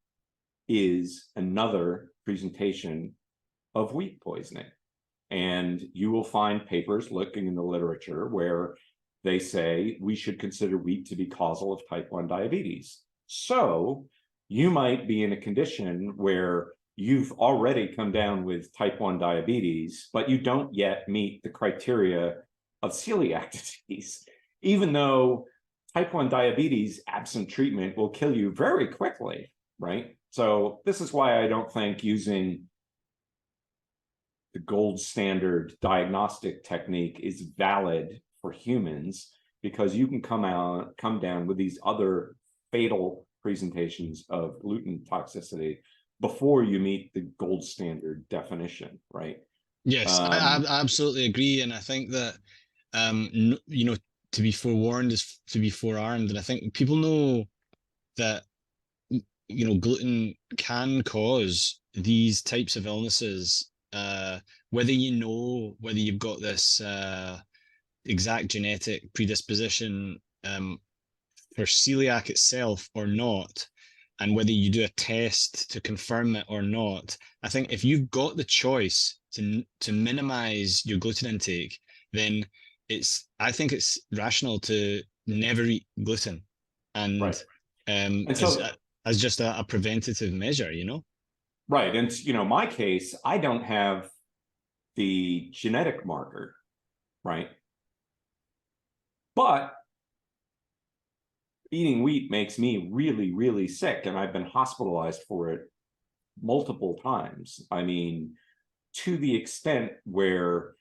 [SPEAKER 2] is another presentation of wheat poisoning. And you will find papers looking in the literature where they say we should consider wheat to be causal of type 1 diabetes. So you might be in a condition where you've already come down with type 1 diabetes, but you don't yet meet the criteria of celiac disease, even though type 1 diabetes, absent treatment, will kill you very quickly, right? So this is why I don't think using the gold standard diagnostic technique is valid for humans, because you can come down with these other fatal presentations of gluten toxicity before you meet the gold standard definition, right?
[SPEAKER 1] Yes, I absolutely agree, and I think that to be forewarned is to be forearmed, and I think people know that gluten can cause these types of illnesses, whether whether you've got this exact genetic predisposition for celiac itself or not, and whether you do a test to confirm it or not. I think if you've got the choice to minimize your gluten intake, then I think it's rational to never eat gluten, and
[SPEAKER 2] right. And so,
[SPEAKER 1] as just a preventative measure,
[SPEAKER 2] Right. And, my case, I don't have the genetic marker, right? But eating wheat makes me really, really sick, and I've been hospitalized for it multiple times. I mean, to the extent where,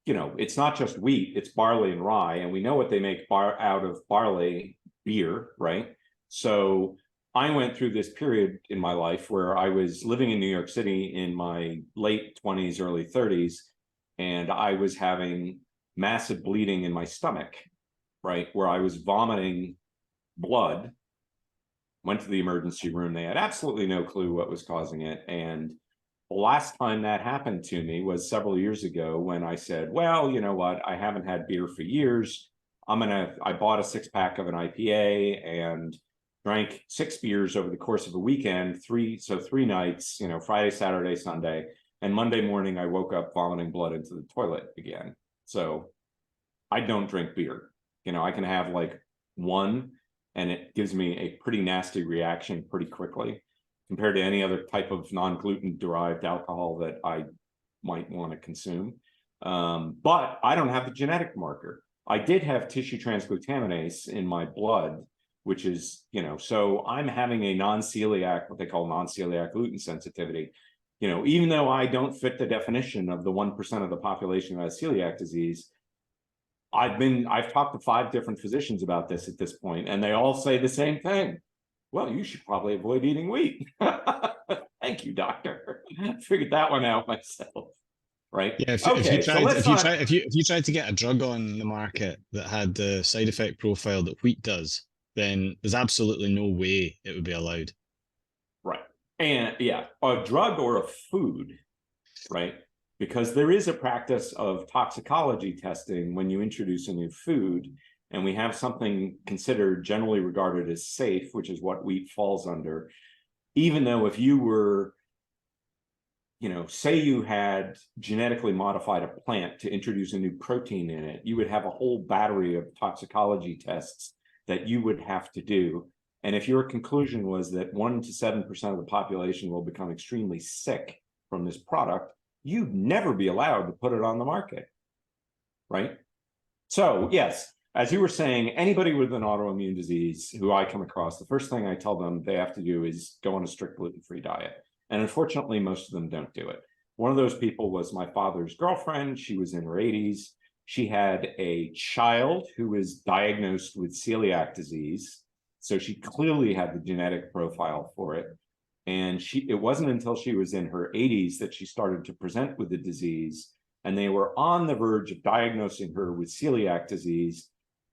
[SPEAKER 2] it's not just wheat, it's barley and rye, and we know what they make out of barley, beer, right? So I went through this period in my life where I was living in New York City in my late 20s, early 30s, and I was having massive bleeding in my stomach, right? Where I was vomiting blood, went to the emergency room. They had absolutely no clue what was causing it. And the last time that happened to me was several years ago when I said, well, you know what? I haven't had beer for years. I bought a 6-pack of an IPA and drank 6 beers over the course of a weekend, 3 nights, Friday, Saturday, Sunday. And Monday morning, I woke up vomiting blood into the toilet again. So I don't drink beer. I can have like one, and it gives me a pretty nasty reaction pretty quickly compared to any other type of non-gluten derived alcohol that I might want to consume. But I don't have the genetic marker. I did have tissue transglutaminase in my blood which is, so I'm having a non-celiac, what they call non-celiac gluten sensitivity. Even though I don't fit the definition of the 1% of the population who has celiac disease, I've talked to 5 different physicians about this at this point, and they all say the same thing. Well, you should probably avoid eating wheat. Thank you, doctor. Figured that one out myself. Right.
[SPEAKER 1] Yeah,
[SPEAKER 2] Okay. So let's not.
[SPEAKER 1] if you tried to get a drug on the market that had the side effect profile that wheat does, then there's absolutely no way it would be allowed.
[SPEAKER 2] Right. And yeah, a drug or a food, right? Because there is a practice of toxicology testing when you introduce a new food, and we have something considered generally regarded as safe, which is what wheat falls under. Even though if you were, say you had genetically modified a plant to introduce a new protein in it, you would have a whole battery of toxicology tests that you would have to do. And if your conclusion was that 1 to 7% of the population will become extremely sick from this product, you'd never be allowed to put it on the market, right? So yes, as you were saying, anybody with an autoimmune disease who I come across, the first thing I tell them they have to do is go on a strict gluten-free diet. And unfortunately, most of them don't do it. One of those people was my father's girlfriend. She was in her 80s. She had a child who was diagnosed with celiac disease. So she clearly had the genetic profile for it. And it wasn't until she was in her 80s that she started to present with the disease. And they were on the verge of diagnosing her with celiac disease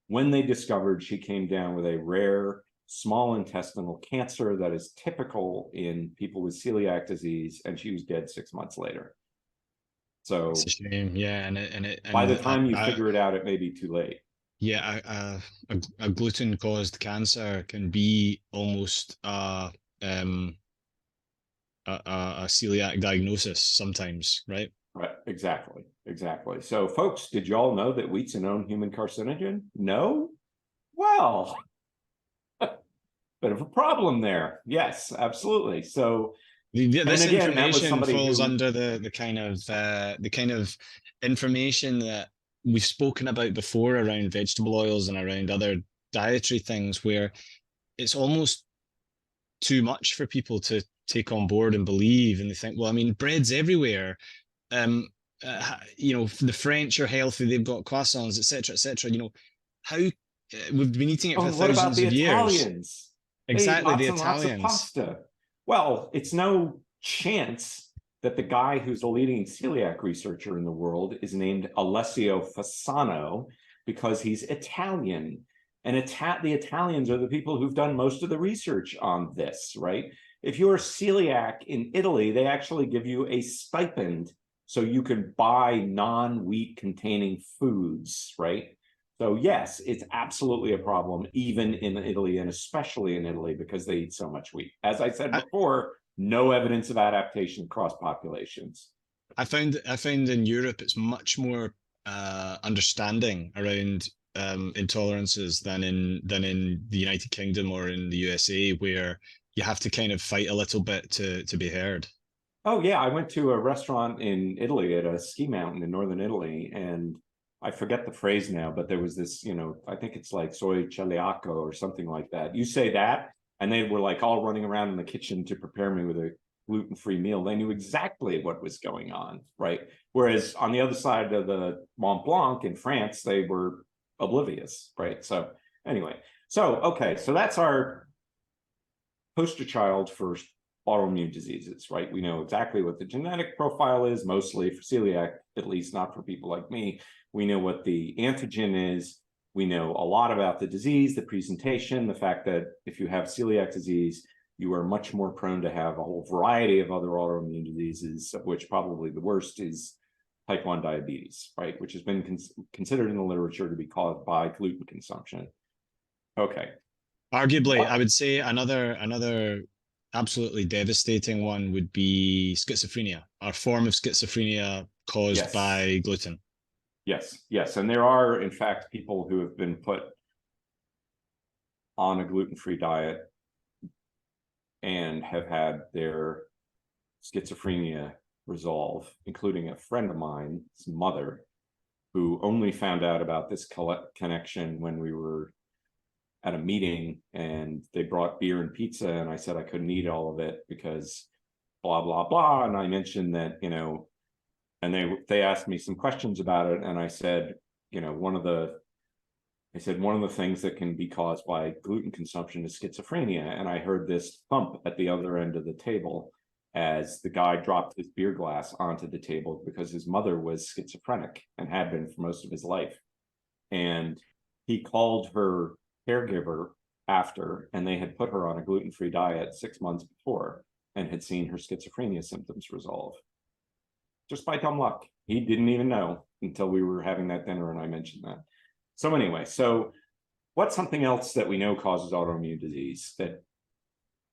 [SPEAKER 2] when they discovered she came down with a rare small intestinal cancer that is typical in people with celiac disease, and she was dead 6 months later. So
[SPEAKER 1] it's a shame, yeah.
[SPEAKER 2] By the time you figure it out, it may be too late.
[SPEAKER 1] Yeah, a gluten-caused cancer can be almost a celiac diagnosis sometimes, right?
[SPEAKER 2] Right, exactly. So, folks, did you all know that wheat's a known human carcinogen? No? Well, bit of a problem there. Yes, absolutely. So
[SPEAKER 1] this
[SPEAKER 2] again,
[SPEAKER 1] information falls under the kind of information that we've spoken about before around vegetable oils and around other dietary things, where it's almost too much for people to take on board and believe, and they think, well, I mean, bread's everywhere. The French are healthy; they've got croissants, etc., etc. How we've been eating it for
[SPEAKER 2] what about
[SPEAKER 1] thousands
[SPEAKER 2] the
[SPEAKER 1] of years.
[SPEAKER 2] Italians?
[SPEAKER 1] Exactly, the
[SPEAKER 2] lots and lots of
[SPEAKER 1] Italians.
[SPEAKER 2] pasta. Well, it's no chance that the guy who's the leading celiac researcher in the world is named Alessio Fasano because he's Italian. And the Italians are the people who've done most of the research on this, right? If you're celiac in Italy, they actually give you a stipend so you can buy non-wheat containing foods, right? So yes, it's absolutely a problem, even in Italy, and especially in Italy, because they eat so much wheat. As I said before, no evidence of adaptation across populations.
[SPEAKER 1] I found in Europe it's much more understanding around intolerances than in the United Kingdom or in the USA, where you have to kind of fight a little bit to be heard.
[SPEAKER 2] Oh yeah, I went to a restaurant in Italy at a ski mountain in northern Italy, and I forget the phrase now, but there was this, I think it's like soy celiaco or something like that. You say that, and they were like all running around in the kitchen to prepare me with a gluten-free meal. They knew exactly what was going on, right? Whereas on the other side of the Mont Blanc in France, they were oblivious, right? So anyway, okay, so that's our poster child for autoimmune diseases, right? We know exactly what the genetic profile is, mostly for celiac, at least not for people like me. We know what the antigen is. We know a lot about the disease, the presentation, the fact that if you have celiac disease, you are much more prone to have a whole variety of other autoimmune diseases, of which probably the worst is type 1 diabetes, right? Which has been considered in the literature to be caused by gluten consumption. Okay.
[SPEAKER 1] Arguably, I would say another absolutely devastating one would be schizophrenia, or form of schizophrenia caused by gluten.
[SPEAKER 2] Yes. And there are, in fact, people who have been put on a gluten-free diet and have had their schizophrenia resolve, including a friend of mine, his mother, who only found out about this connection when we were at a meeting and they brought beer and pizza, and I said I couldn't eat all of it because blah, blah, blah. And I mentioned that, and they asked me some questions about it. And I said, one of the things that can be caused by gluten consumption is schizophrenia. And I heard this thump at the other end of the table as the guy dropped his beer glass onto the table because his mother was schizophrenic and had been for most of his life. And he called her caregiver after, and they had put her on a gluten-free diet 6 months before and had seen her schizophrenia symptoms resolve. Just by dumb luck. He didn't even know until we were having that dinner and I mentioned that. So anyway, what's something else that we know causes autoimmune disease that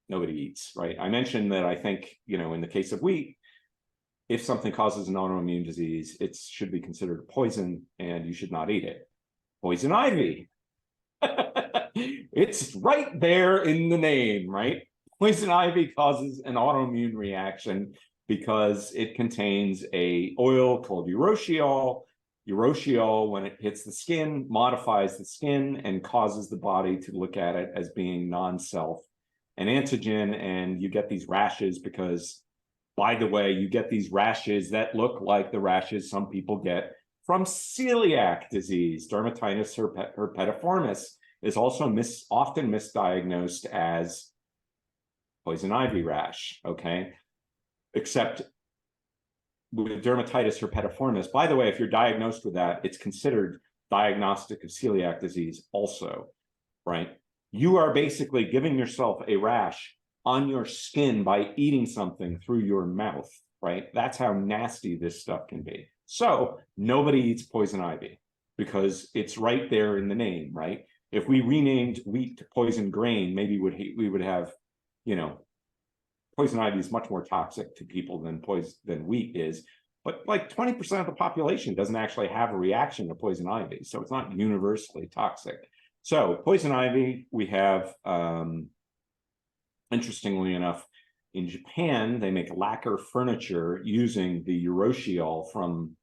[SPEAKER 2] nobody eats, right? I mentioned that I think, in the case of wheat, if something causes an autoimmune disease, it should be considered a poison and you should not eat it. Poison ivy. It's right there in the name, right? Poison ivy causes an autoimmune reaction because it contains a oil called urushiol. Urushiol, when it hits the skin, modifies the skin and causes the body to look at it as being non-self an antigen, and you get these rashes because, by the way, you get these rashes that look like the rashes some people get from celiac disease. Dermatitis herpetiformis is also often misdiagnosed as poison ivy rash, okay? Except with dermatitis herpetiformis, by the way, if you're diagnosed with that, it's considered diagnostic of celiac disease also, right? You are basically giving yourself a rash on your skin by eating something through your mouth, right? That's how nasty this stuff can be. So nobody eats poison ivy because it's right there in the name, right? If we renamed wheat to poison grain, maybe we would have, poison ivy is much more toxic to people than wheat is, but like 20% of the population doesn't actually have a reaction to poison ivy, so it's not universally toxic. So poison ivy, we have, interestingly enough, in Japan, they make lacquer furniture using the urushiol from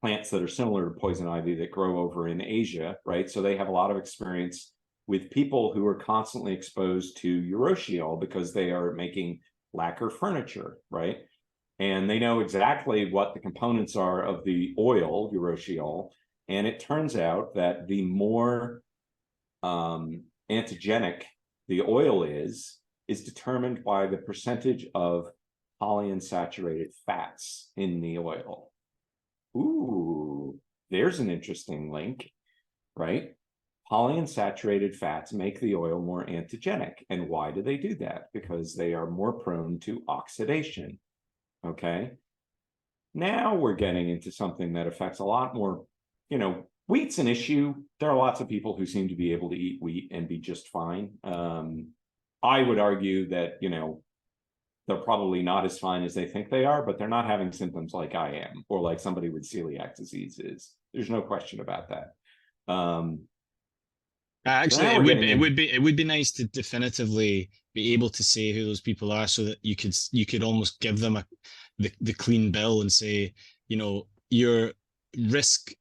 [SPEAKER 2] plants that are similar to poison ivy that grow over in Asia, right? So they have a lot of experience with people who are constantly exposed to urushiol because they are making lacquer furniture, right? And they know exactly what the components are of the oil, urushiol. And it turns out that the more antigenic the oil is determined by the percentage of polyunsaturated fats in the oil. Ooh, there's an interesting link, right? Polyunsaturated fats make the oil more antigenic. And why do they do that? Because they are more prone to oxidation, okay? Now we're getting into something that affects a lot more, wheat's an issue. There are lots of people who seem to be able to eat wheat and be just fine. I would argue that, they're probably not as fine as they think they are, but they're not having symptoms like I am, or like somebody with celiac disease is. There's no question about that.
[SPEAKER 1] Actually, it would be nice to definitively be able to say who those people are, so that you could almost give them the clean bill and say, your risk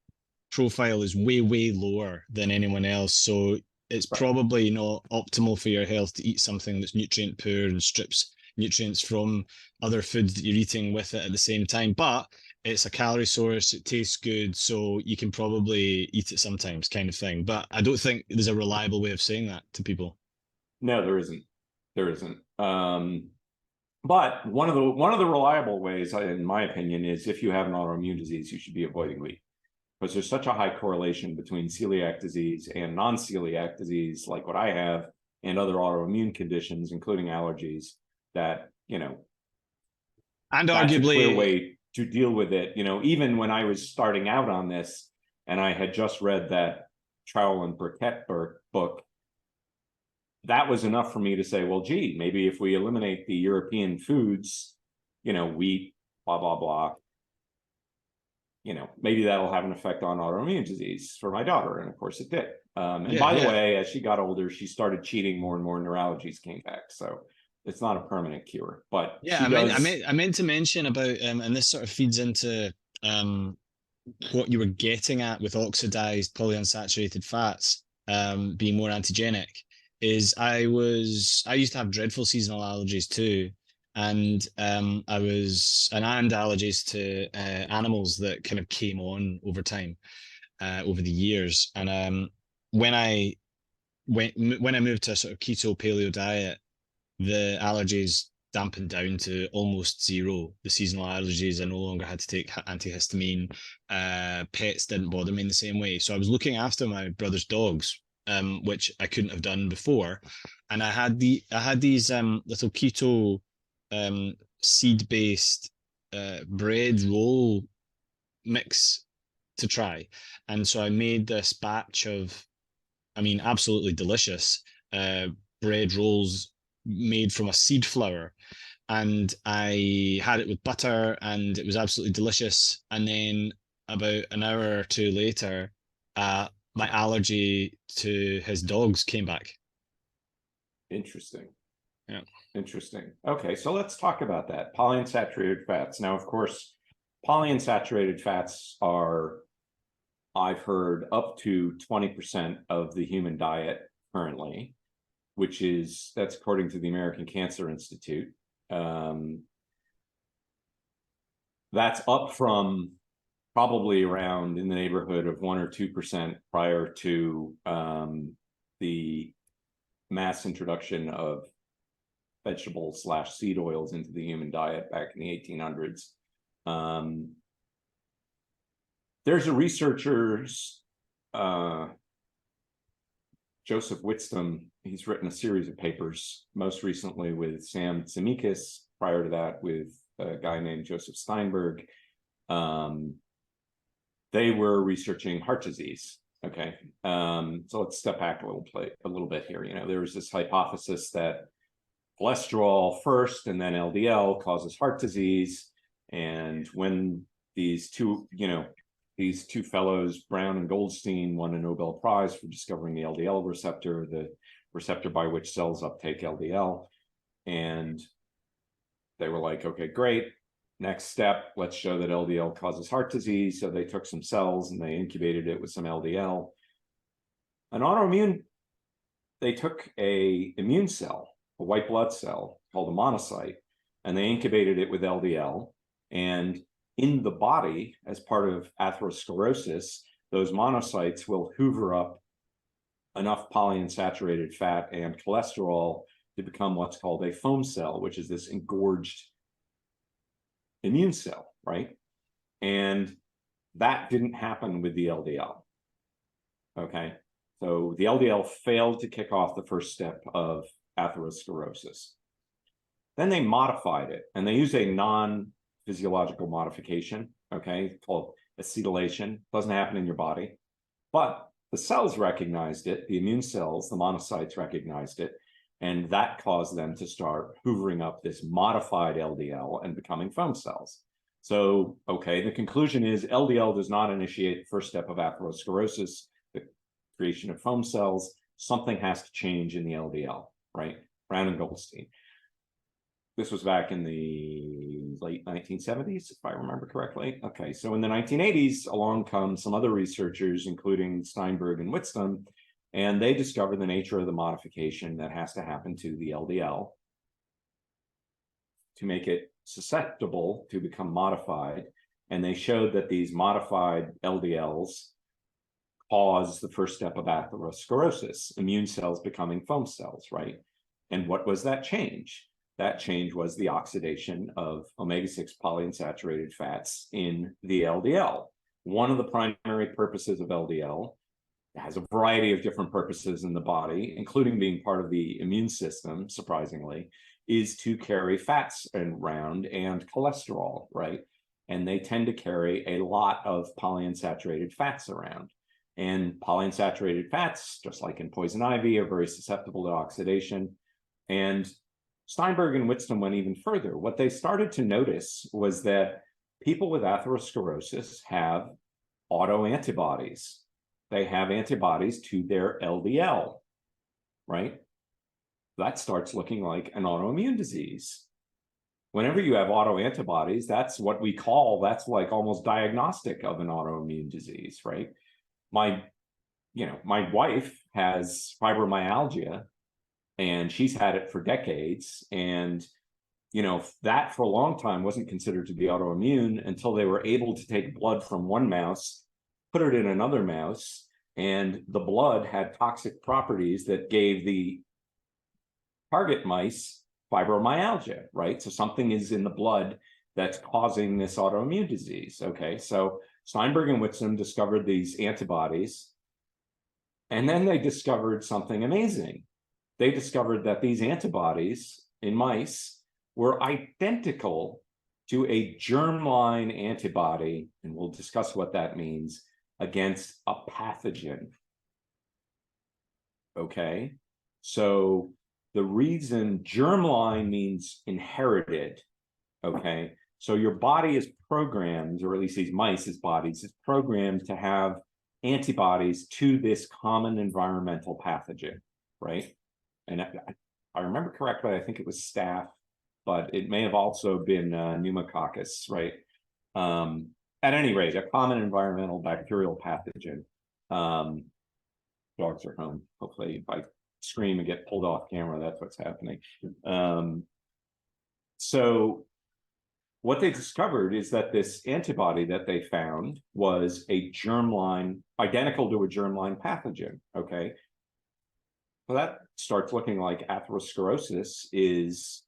[SPEAKER 1] profile is way lower than anyone else, so it's probably not optimal for your health to eat something that's nutrient poor and strips nutrients from other foods that you're eating with it at the same time. But it's a calorie source, it tastes good, so you can probably eat it sometimes, kind of thing. But I don't think there's a reliable way of saying that to people.
[SPEAKER 2] No, there isn't. But one of the reliable ways, in my opinion, is if you have an autoimmune disease, you should be avoiding wheat, because there's such a high correlation between celiac disease and non-celiac disease, like what I have, and other autoimmune conditions, including allergies, that,
[SPEAKER 1] and
[SPEAKER 2] that's
[SPEAKER 1] arguably
[SPEAKER 2] a clear way to deal with it. Even when I was starting out on this and I had just read that Trowell and Burkett book, that was enough for me to say, well, gee, maybe if we eliminate the European foods, wheat, blah, blah, blah, maybe that'll have an effect on autoimmune disease for my daughter. And of course it did. And by the way, as she got older, she started cheating more and more, and neuralgies came back. So it's not a permanent cure, but
[SPEAKER 1] I meant to mention about, and this sort of feeds into what you were getting at with oxidized polyunsaturated fats. being more antigenic, is I used to have dreadful seasonal allergies too. And and allergies to animals that kind of came on over time, over the years. And when I when I moved to a sort of keto paleo diet, the allergies dampened down to almost zero. The seasonal allergies, I no longer had to take antihistamine. Pets didn't bother me in the same way. So I was looking after my brother's dogs, which I couldn't have done before. And I had these little keto seed-based bread roll mix to try. And so I made this batch of, I mean, absolutely delicious bread rolls made from a seed flour. And I had it with butter and it was absolutely delicious. And then about an hour or two later, my allergy to his dogs came back.
[SPEAKER 2] Interesting.
[SPEAKER 1] Yeah.
[SPEAKER 2] Interesting. Okay, so let's talk about that. Polyunsaturated fats. Now, of course, polyunsaturated fats are, I've heard, up to 20% of the human diet currently, that's according to the American Cancer Institute. That's up from probably around in the neighborhood of 1 or 2% prior to the mass introduction of vegetable/seed oils into the human diet back in the 1800s. There's a researcher's, Joseph Whitstone. He's written a series of papers, most recently with Sam Tsimikas, prior to that with a guy named Joseph Steinberg. They were researching heart disease. Okay, so let's step back a little bit here. There was this hypothesis that cholesterol first and then LDL causes heart disease. And when these two fellows, Brown and Goldstein, won a Nobel Prize for discovering the LDL receptor, the receptor by which cells uptake LDL. And they were like, okay, great. Next step, let's show that LDL causes heart disease. So they took some cells and they incubated it with some LDL. They took an immune cell, a white blood cell called a monocyte, and they incubated it with LDL. And in the body, as part of atherosclerosis, those monocytes will hoover up enough polyunsaturated fat and cholesterol to become what's called a foam cell, which is this engorged immune cell, right? And that didn't happen with the LDL. Okay, so the LDL failed to kick off the first step of atherosclerosis. Then they modified it, and they used a non-physiological modification, okay, called acetylation. Doesn't happen in your body, but the cells recognized it, the immune cells, the monocytes recognized it, and that caused them to start hoovering up this modified LDL and becoming foam cells. So, okay, the conclusion is LDL does not initiate the first step of atherosclerosis, the creation of foam cells. Something has to change in the LDL, right? Brown and Goldstein. This was back in the late 1970s, if I remember correctly. Okay, so in the 1980s, along come some other researchers, including Steinberg and Whitstone, and they discovered the nature of the modification that has to happen to the LDL to make it susceptible to become modified. And they showed that these modified LDLs cause the first step of atherosclerosis, immune cells becoming foam cells, right? And what was that change? That change was the oxidation of omega-6 polyunsaturated fats in the LDL. One of the primary purposes of LDL, has a variety of different purposes in the body, including being part of the immune system, surprisingly, is to carry fats around and cholesterol, right? And they tend to carry a lot of polyunsaturated fats around. And polyunsaturated fats, just like in poison ivy, are very susceptible to oxidation. And Steinberg and Whitstone went even further. What they started to notice was that people with atherosclerosis have autoantibodies. They have antibodies to their LDL, right? That starts looking like an autoimmune disease. Whenever you have autoantibodies, that's like almost diagnostic of an autoimmune disease, right? My wife has fibromyalgia, and she's had it for decades. And, you know, that for a long time wasn't considered to be autoimmune until they were able to take blood from one mouse, put it in another mouse, and the blood had toxic properties that gave the target mice fibromyalgia, right? So something is in the blood that's causing this autoimmune disease. Okay, so Steinberg and Whitson discovered these antibodies, and then they discovered something amazing. They discovered that these antibodies in mice were identical to a germline antibody, and we'll discuss what that means, against a pathogen. Okay, so the reason germline means inherited, okay? So your body is programmed, or at least these mice's bodies, is programmed to have antibodies to this common environmental pathogen, right? And I remember correctly, I think it was staph, but it may have also been pneumococcus, right? At any rate, a common environmental bacterial pathogen. Dogs are home. Hopefully, if I scream and get pulled off camera, that's what's happening. So what they discovered is that this antibody that they found was a germline, identical to a germline pathogen, okay? Well, that starts looking like atherosclerosis is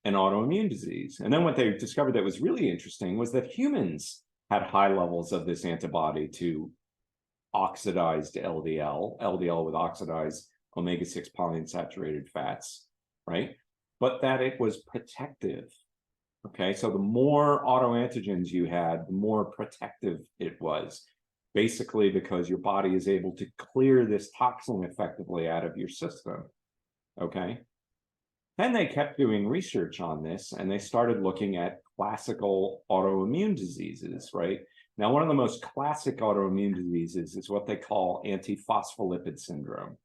[SPEAKER 2] an autoimmune disease. And then what they discovered that was really interesting was that humans had high levels of this antibody to oxidized LDL with oxidized omega-6 polyunsaturated fats, right? But that it was protective. Okay, so the more autoantigens you had, the more protective it was, basically because your body is able to clear this toxin effectively out of your system. Okay, then they kept doing research on this, and they started looking at classical autoimmune diseases, right? Now, one of the most classic autoimmune diseases is what they call antiphospholipid syndrome,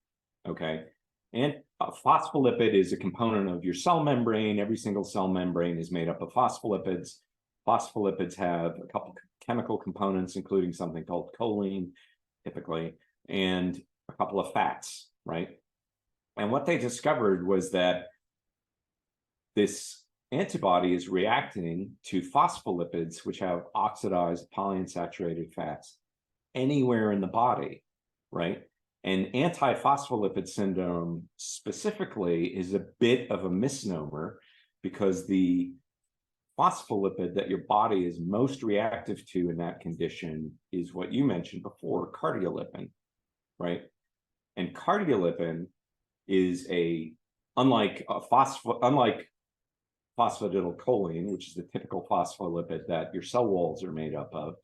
[SPEAKER 2] okay? And a phospholipid is a component of your cell membrane. Every single cell membrane is made up of phospholipids. Phospholipids have a couple chemical components, including something called choline, typically, and a couple of fats, right? And what they discovered was that this antibody is reacting to phospholipids, which have oxidized polyunsaturated fats, anywhere in the body, right? And antiphospholipid syndrome specifically is a bit of a misnomer, because the phospholipid that your body is most reactive to in that condition is what you mentioned before, cardiolipin, right? And cardiolipin is unlike phosphatidylcholine, which is the typical phospholipid that your cell walls are made up of.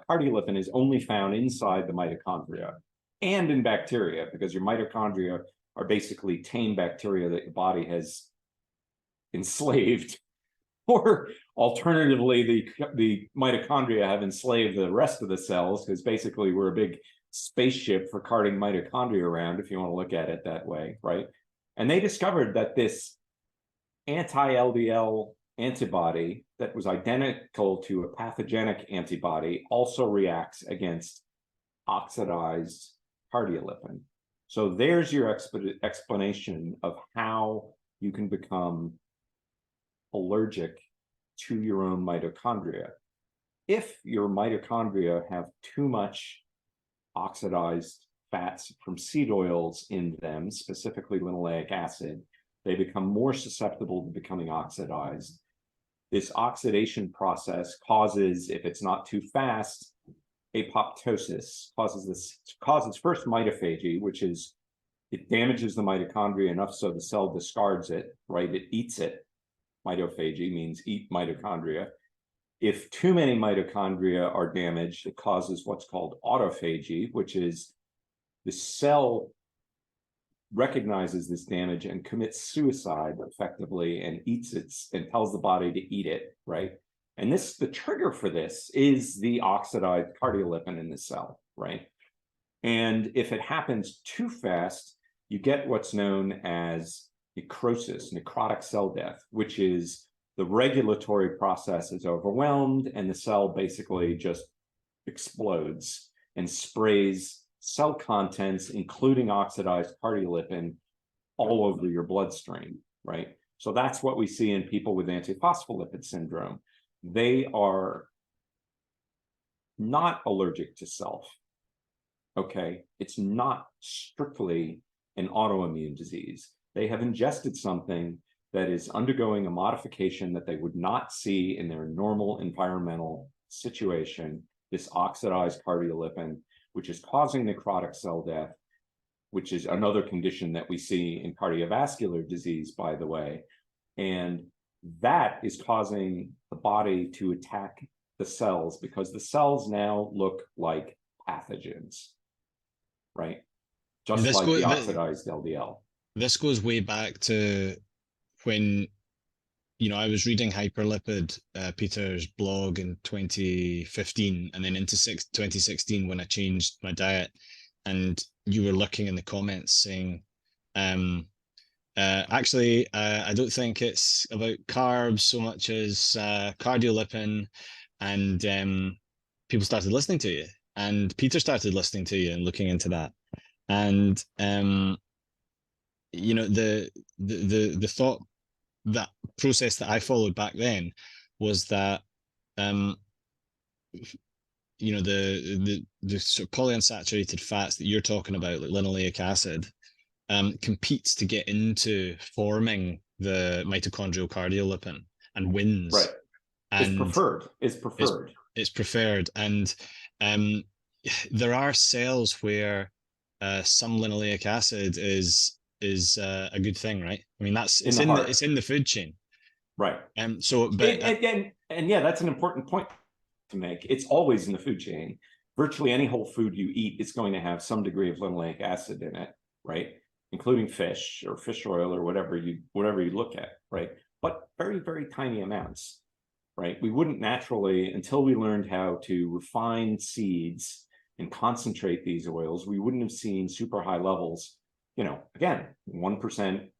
[SPEAKER 2] Cardiolipin is only found inside the mitochondria and in bacteria, because your mitochondria are basically tame bacteria that your body has enslaved, or alternatively, the mitochondria have enslaved the rest of the cells, because basically we're a big spaceship for carting mitochondria around, if you want to look at it that way, right? And they discovered that this anti-LDL antibody that was identical to a pathogenic antibody also reacts against oxidized cardiolipin. So there's your explanation of how you can become allergic to your own mitochondria. If your mitochondria have too much oxidized fats from seed oils in them, specifically linoleic acid, they become more susceptible to becoming oxidized. This oxidation process causes, if it's not too fast, apoptosis, causes first mitophagy, which is, it damages the mitochondria enough so the cell discards it, right? It eats it. Mitophagy means eat mitochondria. If too many mitochondria are damaged, it causes what's called autophagy, which is the cell recognizes this damage and commits suicide effectively and eats it and tells the body to eat it, right? And the trigger for this is the oxidized cardiolipin in the cell, right? And if it happens too fast, you get what's known as necrosis, necrotic cell death, which is the regulatory process is overwhelmed and the cell basically just explodes and sprays cell contents, including oxidized cardiolipin, all over your bloodstream, right? So that's what we see in people with antiphospholipid syndrome. They are not allergic to self, okay? It's not strictly an autoimmune disease. They have ingested something that is undergoing a modification that they would not see in their normal environmental situation, this oxidized cardiolipin, which is causing necrotic cell death, which is another condition that we see in cardiovascular disease, by the way. And that is causing the body to attack the cells because the cells now look like pathogens, right? Just like the oxidized LDL.
[SPEAKER 1] This goes way back to when, I was reading Hyperlipid, Peter's blog in 2015, and then into 2016 when I changed my diet, and you were looking in the comments saying, actually, I don't think it's about carbs so much as cardiolipin, and people started listening to you, and Peter started listening to you and looking into that, and the thought, that process that I followed back then was that the sort of polyunsaturated fats that you're talking about, like linoleic acid, competes to get into forming the mitochondrial cardiolipin and wins.
[SPEAKER 2] Right.
[SPEAKER 1] And
[SPEAKER 2] it's preferred.
[SPEAKER 1] And there are cells where some linoleic acid is a good thing, right? I mean, it's in the food chain,
[SPEAKER 2] right?
[SPEAKER 1] And
[SPEAKER 2] yeah, that's an important point to make. It's always in the food chain. Virtually any whole food you eat is going to have some degree of linoleic acid in it, right? Including fish or fish oil or whatever you look at, right? But very, very tiny amounts, right? We wouldn't naturally, until we learned how to refine seeds and concentrate these oils, we wouldn't have seen super high levels. Again, 1%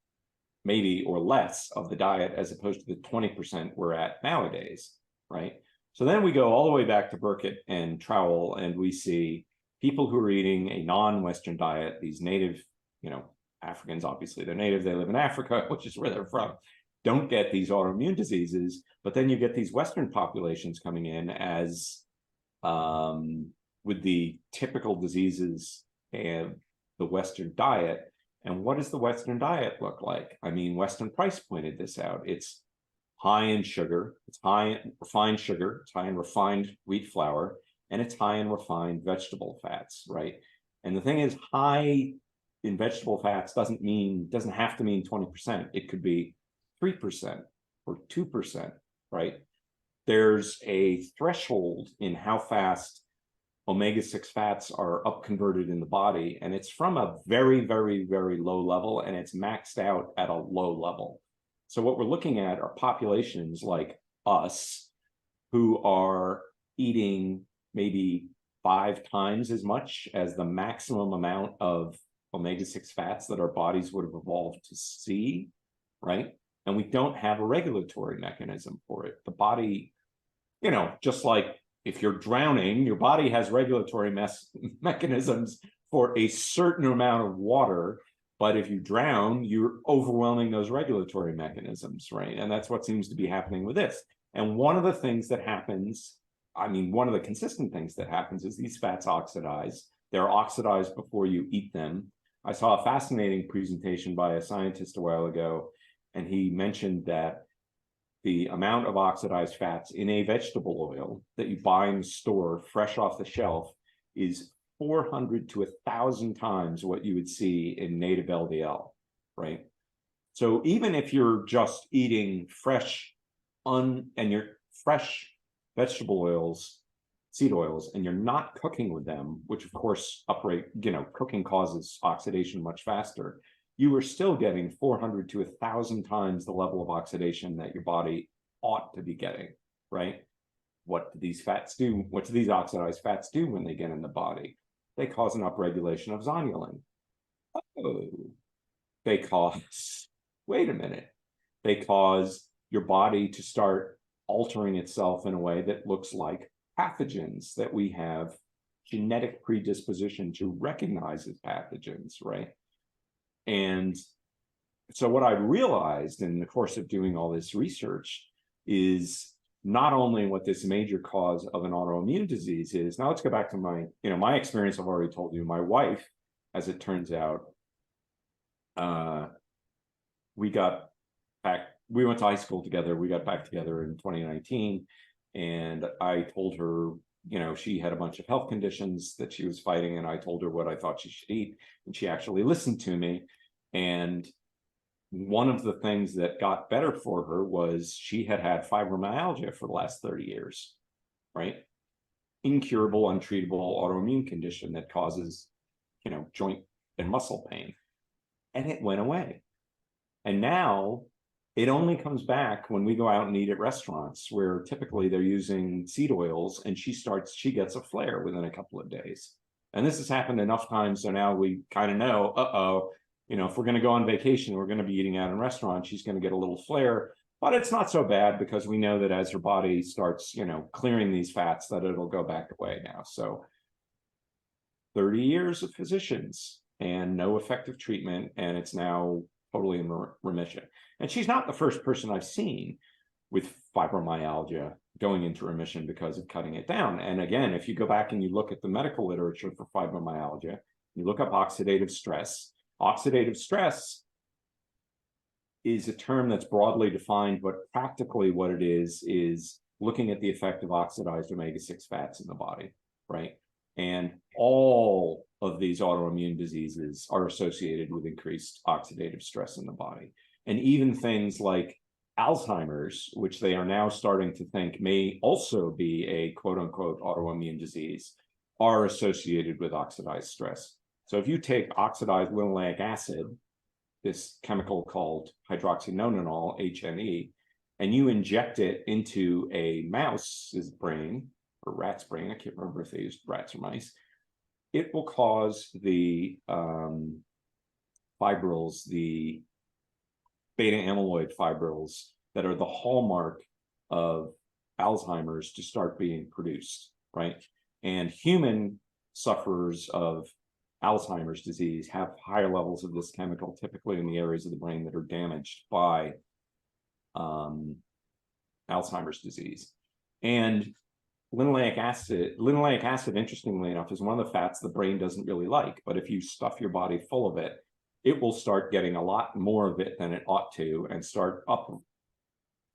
[SPEAKER 2] maybe or less of the diet as opposed to the 20% we're at nowadays, right? So then we go all the way back to Burkitt and Trowell, and we see people who are eating a non-Western diet, these native, Africans, obviously they're native, they live in Africa, which is where they're from, don't get these autoimmune diseases, but then you get these Western populations coming in as with the typical diseases and the Western diet. And what does the Western diet look like? I mean, Weston Price pointed this out. It's high in sugar, it's high in refined sugar, it's high in refined wheat flour, and it's high in refined vegetable fats, right? And the thing is, high in vegetable fats doesn't have to mean 20%. It could be 3% or 2%, right? There's a threshold in how fast omega-6 fats are upconverted in the body, and it's from a very, very, very low level, and it's maxed out at a low level. So what we're looking at are populations like us who are eating maybe 5 times as much as the maximum amount of omega-6 fats that our bodies would have evolved to see, right? And we don't have a regulatory mechanism for it. The body, just like if you're drowning, your body has regulatory mechanisms for a certain amount of water, but if you drown, you're overwhelming those regulatory mechanisms, right? And that's what seems to be happening with this. And one of the things that happens, one of the consistent things that happens is these fats oxidize. They're oxidized before you eat them. I saw a fascinating presentation by a scientist a while ago, and he mentioned that the amount of oxidized fats in a vegetable oil that you buy in the store fresh off the shelf is 400 to 1,000 times what you would see in native LDL, right? So even if you're just eating fresh vegetable oils, seed oils, and you're not cooking with them, which of course cooking causes oxidation much faster, you are still getting 400 to 1,000 times the level of oxidation that your body ought to be getting, right? What do these fats do? What do these oxidized fats do when they get in the body? They cause an upregulation of zonulin. Wait a minute. They cause your body to start altering itself in a way that looks like pathogens that we have genetic predisposition to recognize as pathogens, right? And so what I realized in the course of doing all this research is not only what this major cause of an autoimmune disease is. Now let's go back to my experience. I've already told you. My wife, as it turns out, we got back. We went to high school together. We got back together in 2019, and I told her, she had a bunch of health conditions that she was fighting, and I told her what I thought she should eat, and she actually listened to me. And one of the things that got better for her was she had fibromyalgia for the last 30 years, right? Incurable, untreatable autoimmune condition that causes, joint and muscle pain. And it went away. And now it only comes back when we go out and eat at restaurants where typically they're using seed oils, and she gets a flare within a couple of days. And this has happened enough times, so now we kind of know, if we're going to go on vacation, we're going to be eating out in restaurants, she's going to get a little flare. But it's not so bad because we know that as her body starts, clearing these fats, that it'll go back away now. So 30 years of physicians and no effective treatment, and it's now totally in remission. And she's not the first person I've seen with fibromyalgia going into remission because of cutting it down. And again, if you go back and you look at the medical literature for fibromyalgia, you look up oxidative stress. Oxidative stress is a term that's broadly defined, but practically what it is looking at the effect of oxidized omega-6 fats in the body, right? And all of these autoimmune diseases are associated with increased oxidative stress in the body. And even things like Alzheimer's, which they are now starting to think may also be a quote unquote autoimmune disease, are associated with oxidized stress. So if you take oxidized linoleic acid, this chemical called hydroxynonenal, HNE, and you inject it into a mouse's brain, or rat's brain, I can't remember if they used rats or mice, it will cause the fibrils, the beta amyloid fibrils that are the hallmark of Alzheimer's to start being produced, right? And human sufferers of Alzheimer's disease have higher levels of this chemical, typically in the areas of the brain that are damaged by Alzheimer's disease. And linoleic acid, interestingly enough, is one of the fats the brain doesn't really like. But if you stuff your body full of it, it will start getting a lot more of it than it ought to and start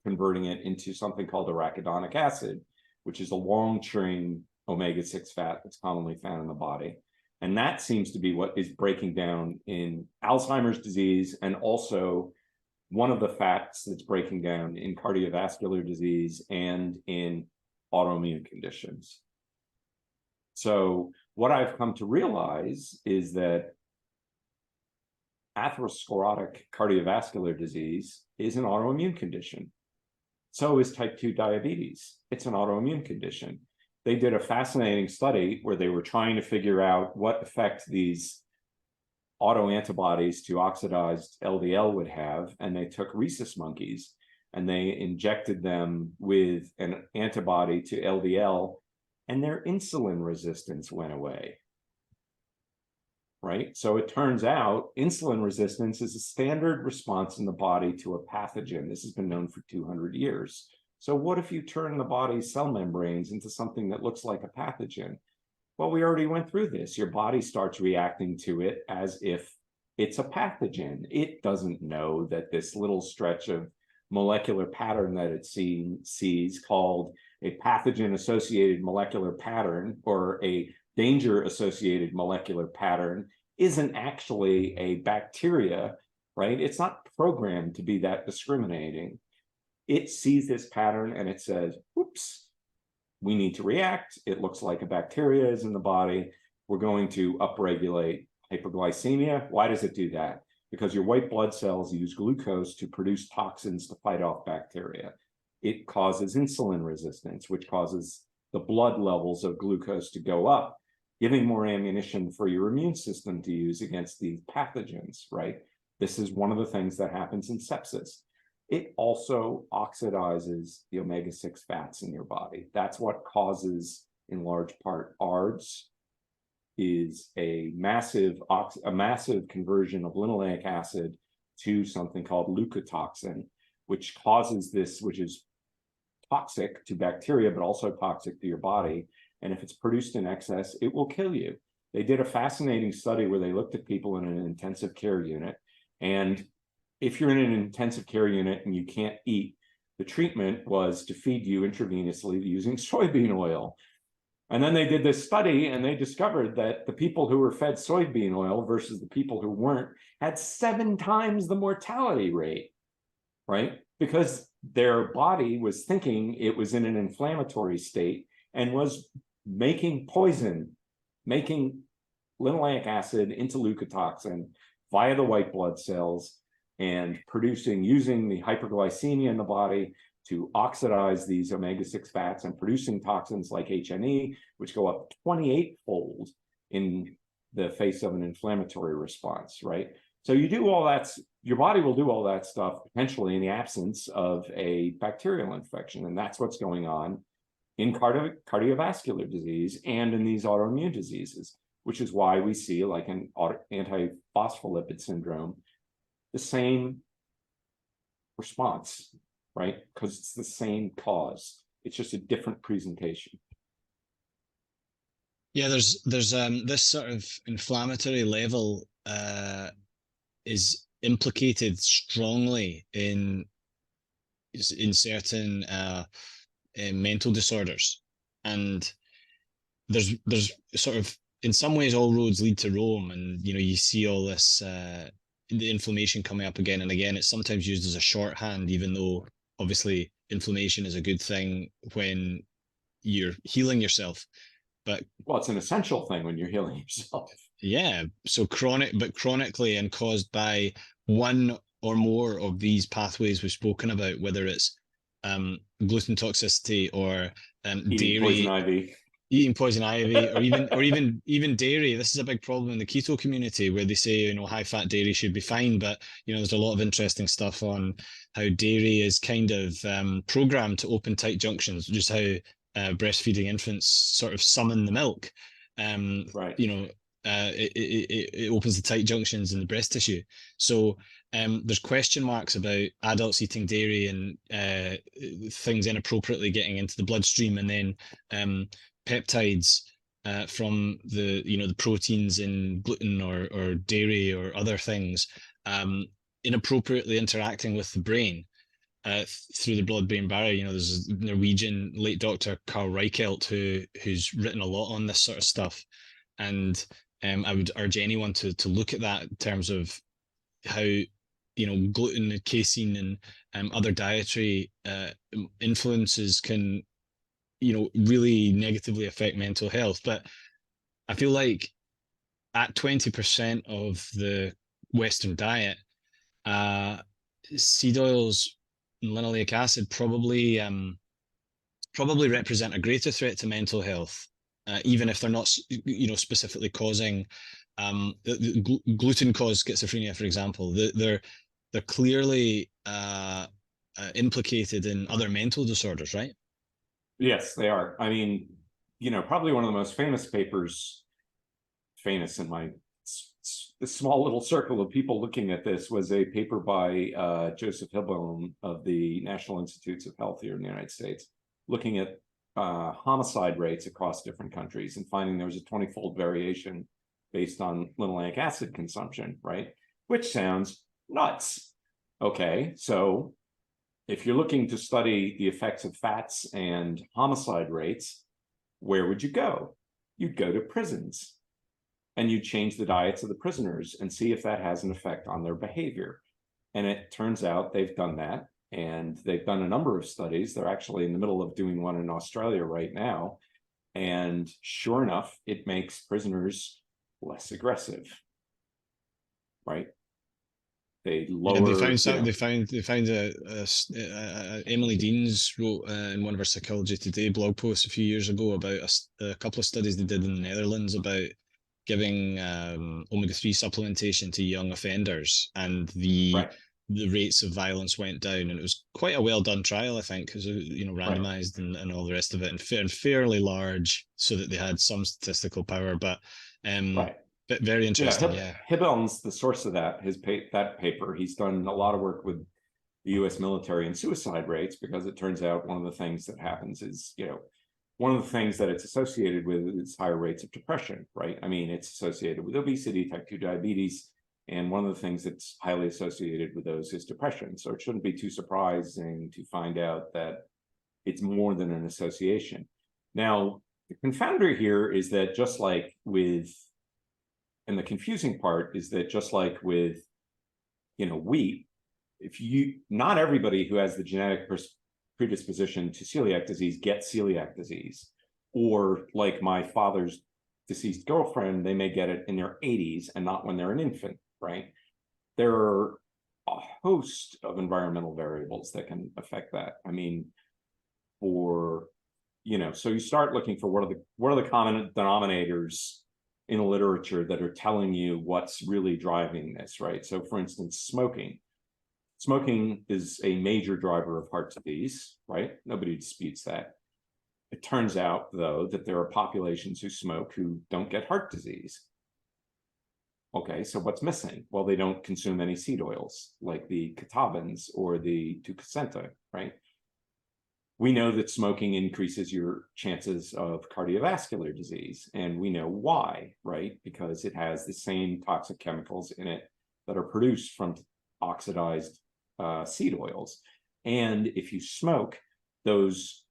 [SPEAKER 2] converting it into something called arachidonic acid, which is a long-chain omega-6 fat that's commonly found in the body. And that seems to be what is breaking down in Alzheimer's disease, and also one of the fats that's breaking down in cardiovascular disease and in autoimmune conditions. So what I've come to realize is that atherosclerotic cardiovascular disease is an autoimmune condition. So is type 2 diabetes. It's an autoimmune condition. They did a fascinating study where they were trying to figure out what effect these autoantibodies to oxidized LDL would have. And they took rhesus monkeys and they injected them with an antibody to LDL, and their insulin resistance went away. Right? So it turns out insulin resistance is a standard response in the body to a pathogen. This has been known for 200 years. So what if you turn the body's cell membranes into something that looks like a pathogen? Well, we already went through this. Your body starts reacting to it as if it's a pathogen. It doesn't know that this little stretch of molecular pattern that it sees called a pathogen-associated molecular pattern, or a danger-associated molecular pattern, isn't actually a bacteria, right? It's not programmed to be that discriminating. It sees this pattern and it says, oops, we need to react. It looks like a bacteria is in the body. We're going to upregulate hyperglycemia. Why does it do that? Because your white blood cells use glucose to produce toxins to fight off bacteria. It causes insulin resistance, which causes the blood levels of glucose to go up, giving more ammunition for your immune system to use against these pathogens, right? This is one of the things that happens in sepsis. It also oxidizes the omega-6 fats in your body. That's what causes, in large part, ARDS, is a massive conversion of linoleic acid to something called leukotoxin, which causes this, which is toxic to bacteria, but also toxic to your body. And if it's produced in excess, it will kill you. They did a fascinating study where they looked at people in an intensive care unit. And if you're in an intensive care unit and you can't eat, the treatment was to feed you intravenously using soybean oil. And then they did this study and they discovered that the people who were fed soybean oil versus the people who weren't had 7 times the mortality rate, right? Because their body was thinking it was in an inflammatory state and was making poison, making linoleic acid into leukotoxin via the white blood cells and using the hyperglycemia in the body to oxidize these omega-6 fats and producing toxins like HNE, which go up 28-fold in the face of an inflammatory response, right? So you do all that, your body will do all that stuff potentially in the absence of a bacterial infection. And that's what's going on in cardiovascular disease and in these autoimmune diseases, which is why we see, like an antiphospholipid syndrome, the same response, right? Because it's the same cause. It's just a different presentation.
[SPEAKER 1] Yeah, there's this sort of inflammatory level is implicated strongly in certain mental disorders, and there's sort of, in some ways, all roads lead to Rome, and you see all this the inflammation coming up again and again. It's sometimes used as a shorthand, even though obviously inflammation is a good thing when you're healing yourself. But
[SPEAKER 2] well, it's an essential thing when you're healing yourself.
[SPEAKER 1] Yeah, so chronically and caused by one or more of these pathways we've spoken about, whether it's gluten toxicity or dairy, eating poison ivy, or even dairy. This is a big problem in the keto community, where they say high fat dairy should be fine, but there's a lot of interesting stuff on how dairy is kind of programmed to open tight junctions, just how breastfeeding infants sort of summon the milk.
[SPEAKER 2] Right.
[SPEAKER 1] It opens the tight junctions in the breast tissue. So there's question marks about adults eating dairy and things inappropriately getting into the bloodstream, and then peptides from the proteins in gluten or dairy or other things inappropriately interacting with the brain through the blood-brain barrier. There's a Norwegian late Dr. Carl Reichelt who's written a lot on this sort of stuff, and I would urge anyone to look at that in terms of how gluten and casein and other dietary influences can really negatively affect mental health. But I feel like at 20% of the Western diet, seed oils and linoleic acid probably represent a greater threat to mental health, even if they're not specifically causing gluten cause schizophrenia, for example. They're clearly implicated in other mental disorders, right?
[SPEAKER 2] Yes, they are. I mean, probably one of the most famous papers, famous in my small little circle of people looking at this, was a paper by Joseph Hillbaum of the National Institutes of Health here in the United States, looking at homicide rates across different countries and finding there was a 20-fold variation based on linoleic acid consumption, right? Which sounds nuts. Okay, so if you're looking to study the effects of fats and homicide rates, where would you go? You'd go to prisons, and you'd change the diets of the prisoners and see if that has an effect on their behavior. And it turns out they've done that. And they've done a number of studies. They're actually in the middle of doing one in Australia right now. And sure enough, it makes prisoners less aggressive, right? They lower.
[SPEAKER 1] Yeah, they found Emily Deans wrote in one of her Psychology Today blog posts a few years ago about a couple of studies they did in the Netherlands about giving omega-3 supplementation to young offenders, and the rates of violence went down, and it was quite a well done trial, I think, because randomized and all the rest of it, and fairly large, so that they had some statistical power. But
[SPEAKER 2] Right.
[SPEAKER 1] But very
[SPEAKER 2] Yeah,
[SPEAKER 1] interesting. Yeah.
[SPEAKER 2] Hibel's the source of that. That paper. He's done a lot of work with the U.S. military and suicide rates, because it turns out one of the things that happens is, one of the things that it's associated with is higher rates of depression, right? I mean, it's associated with obesity, type 2 diabetes, and one of the things that's highly associated with those is depression. So it shouldn't be too surprising to find out that it's more than an association. Now, the confounder here is that just like with, and the confusing part is that just like with, wheat, not everybody who has the genetic predisposition to celiac disease gets celiac disease, or like my father's deceased girlfriend, they may get it in their 80s and not when they're an infant, right? There are a host of environmental variables that can affect that. I mean, so you start looking for what are the common denominators in the literature that are telling you what's really driving this, right? So for instance, smoking. Smoking is a major driver of heart disease, right? Nobody disputes that. It turns out, though, that there are populations who smoke who don't get heart disease. Okay, so what's missing? Well, they don't consume any seed oils like the catabins or the tucasenta, right? We know that smoking increases your chances of cardiovascular disease, and we know why, right? Because it has the same toxic chemicals in it that are produced from oxidized seed oils. And if you smoke, those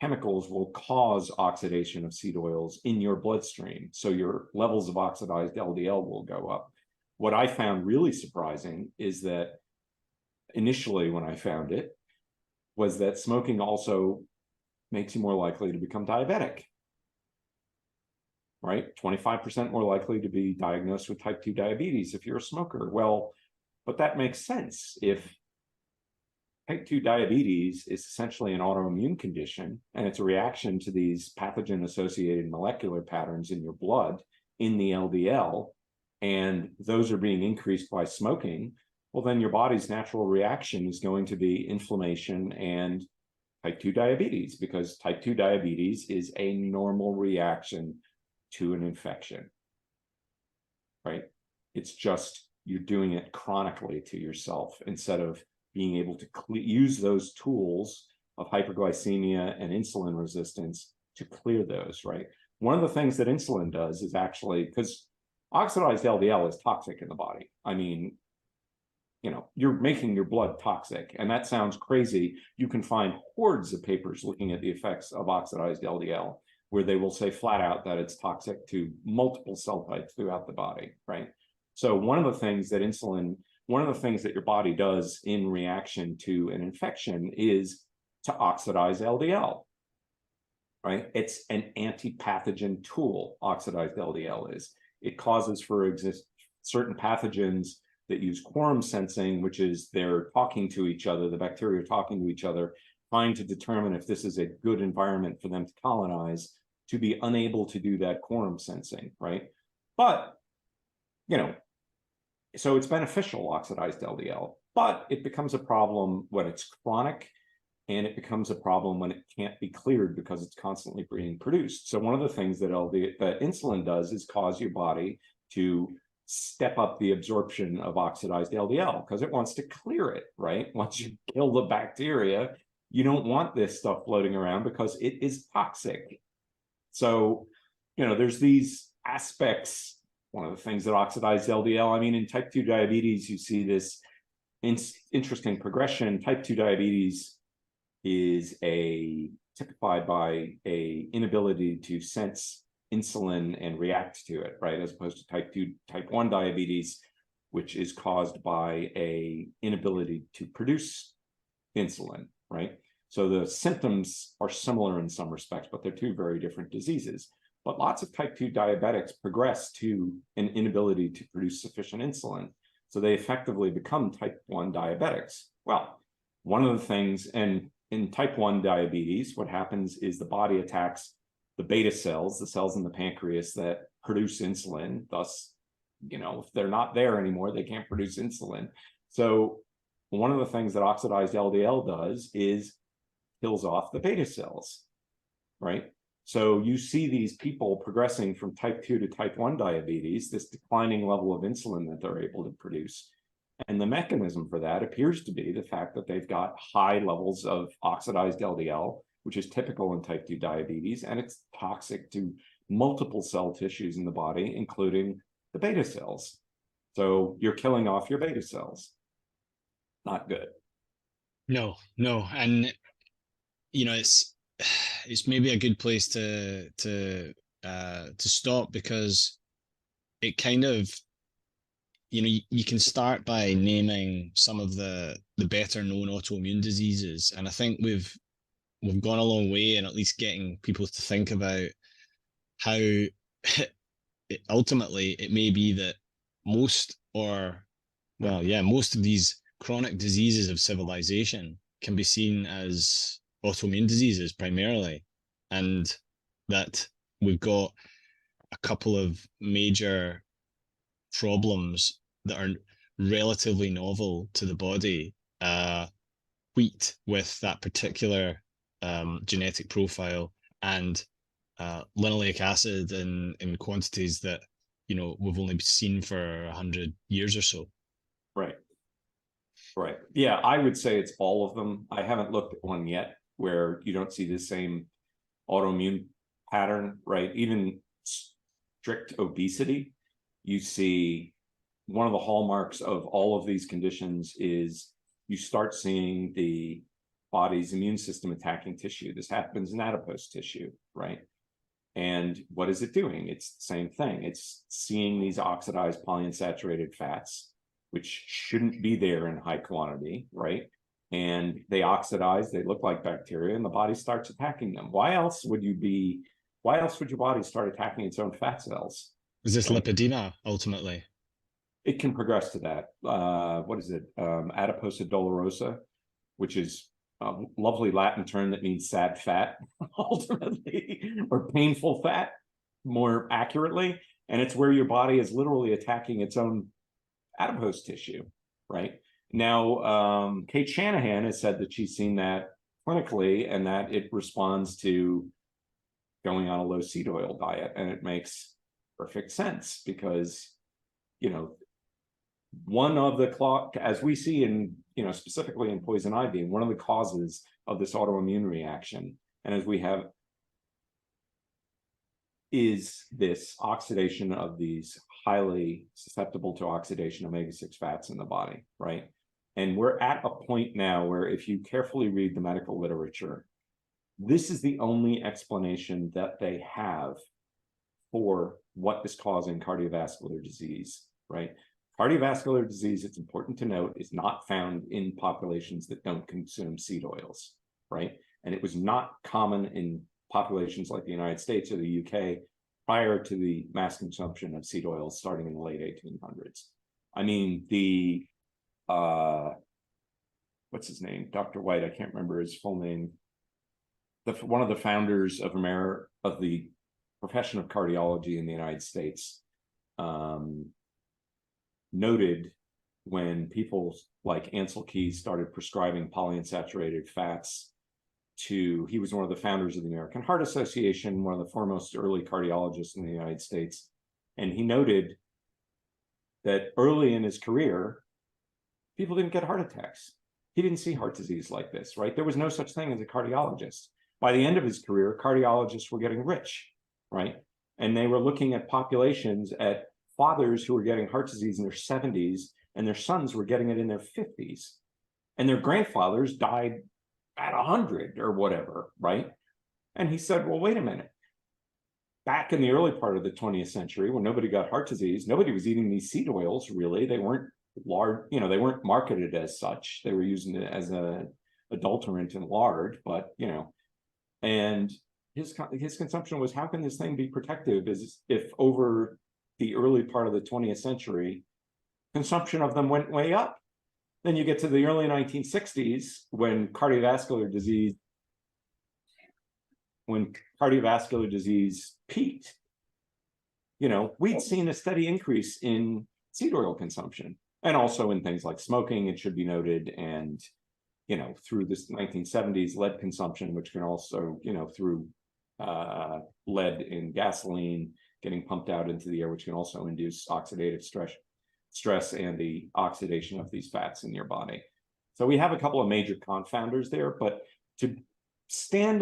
[SPEAKER 2] chemicals will cause oxidation of seed oils in your bloodstream. So your levels of oxidized LDL will go up. What I found really surprising is that initially when I found it, was that smoking also makes you more likely to become diabetic, right? 25% more likely to be diagnosed with type 2 diabetes if you're a smoker. Well, but that makes sense. If type 2 diabetes is essentially an autoimmune condition, and it's a reaction to these pathogen-associated molecular patterns in your blood, in the LDL, and those are being increased by smoking, well, then your body's natural reaction is going to be inflammation and type 2 diabetes, because type 2 diabetes is a normal reaction to an infection, right? It's just you're doing it chronically to yourself instead of being able to use those tools of hyperglycemia and insulin resistance to clear those, right? One of the things that insulin does is actually, because oxidized LDL is toxic in the body. I mean, you're making your blood toxic, and that sounds crazy. You can find hordes of papers looking at the effects of oxidized LDL, where they will say flat out that it's toxic to multiple cell types throughout the body, right? So one of the things that your body does in reaction to an infection is to oxidize LDL, right? It's an anti-pathogen tool, oxidized LDL is. It causes for certain pathogens that use quorum sensing, which is they're talking to each other, the bacteria are talking to each other, trying to determine if this is a good environment for them to colonize, to be unable to do that quorum sensing, right? But, so it's beneficial, oxidized LDL, but it becomes a problem when it's chronic, and it becomes a problem when it can't be cleared because it's constantly being produced. So one of the things that insulin does is cause your body to step up the absorption of oxidized LDL because it wants to clear it, right? Once you kill the bacteria, you don't want this stuff floating around because it is toxic. So, there's these aspects. One of the things that oxidized LDL, I mean, in type 2 diabetes, you see this interesting progression. Type 2 diabetes is typified by a inability to sense insulin and react to it, right? As opposed to type 1 diabetes, which is caused by a inability to produce insulin, right? So the symptoms are similar in some respects, but they're two very different diseases. But lots of type 2 diabetics progress to an inability to produce sufficient insulin. So they effectively become type 1 diabetics. Well, one of the things, and in type 1 diabetes, what happens is the body attacks the beta cells, the cells in the pancreas that produce insulin. Thus, if they're not there anymore, they can't produce insulin. So one of the things that oxidized LDL does is kills off the beta cells, right? So you see these people progressing from type 2 to type 1 diabetes, this declining level of insulin that they're able to produce. And the mechanism for that appears to be the fact that they've got high levels of oxidized LDL, which is typical in type 2 diabetes, and it's toxic to multiple cell tissues in the body, including the beta cells. So you're killing off your beta cells. Not good.
[SPEAKER 1] No, no. And it's maybe a good place to stop, because it kind of, you can start by naming some of the better known autoimmune diseases, and I think we've gone a long way in at least getting people to think about how ultimately it may be that most of these chronic diseases of civilization can be seen as autoimmune diseases primarily, and that we've got a couple of major problems that are relatively novel to the body, wheat with that particular genetic profile, and linoleic acid in quantities that we've only seen for 100 years or so.
[SPEAKER 2] Right. Right. Yeah, I would say it's all of them. I haven't looked at one yet where you don't see the same autoimmune pattern, right? Even strict obesity, you see one of the hallmarks of all of these conditions is you start seeing the body's immune system attacking tissue. This happens in adipose tissue, right? And what is it doing? It's the same thing. It's seeing these oxidized polyunsaturated fats, which shouldn't be there in high quantity, right? And they oxidize, they look like bacteria, and the body starts attacking them. Why else would your body start attacking its own fat cells?
[SPEAKER 1] Is this
[SPEAKER 2] right?
[SPEAKER 1] lipedema ultimately?
[SPEAKER 2] It can progress to that. What is it? Adiposa dolorosa, which is a lovely Latin term that means sad fat, ultimately, or painful fat, more accurately. And it's where your body is literally attacking its own adipose tissue, right? Now, Kate Shanahan has said that she's seen that clinically and that it responds to going on a low seed oil diet. And it makes perfect sense because, one of the, as we see in, specifically in poison ivy, one of the causes of this autoimmune reaction, and as we have, is this oxidation of these highly susceptible to oxidation omega-6 fats in the body, right? And we're at a point now where if you carefully read the medical literature, this is the only explanation that they have for what is causing cardiovascular disease, right? Cardiovascular disease, it's important to note, is not found in populations that don't consume seed oils, right? And it was not common in populations like the United States or the UK prior to the mass consumption of seed oils starting in the late 1800s. I mean, what's his name? Dr. White, I can't remember his full name. One of the founders of the profession of cardiology in the United States, noted when people like Ansel Keys started prescribing polyunsaturated fats he was one of the founders of the American Heart Association, one of the foremost early cardiologists in the United States. And he noted that early in his career, people didn't get heart attacks. He didn't see heart disease like this, right? There was no such thing as a cardiologist. By the end of his career, cardiologists were getting rich, right? And they were looking at populations, at fathers who were getting heart disease in their 70s, and their sons were getting it in their 50s. And their grandfathers died at 100 or whatever, right? And he said, well, wait a minute. Back in the early part of the 20th century, when nobody got heart disease, nobody was eating these seed oils, really. They weren't lard, they weren't marketed as such. They were using it as an adulterant in lard, but, and his consumption was, how can this thing be protective? Is if over the early part of the 20th century, consumption of them went way up. Then you get to the early 1960s when cardiovascular disease peaked. We'd seen a steady increase in seed oil consumption, and also in things like smoking, it should be noted, and through this 1970s lead consumption, which can also, through lead in gasoline getting pumped out into the air, which can also induce oxidative stress and the oxidation of these fats in your body. So we have a couple of major confounders there, but to stand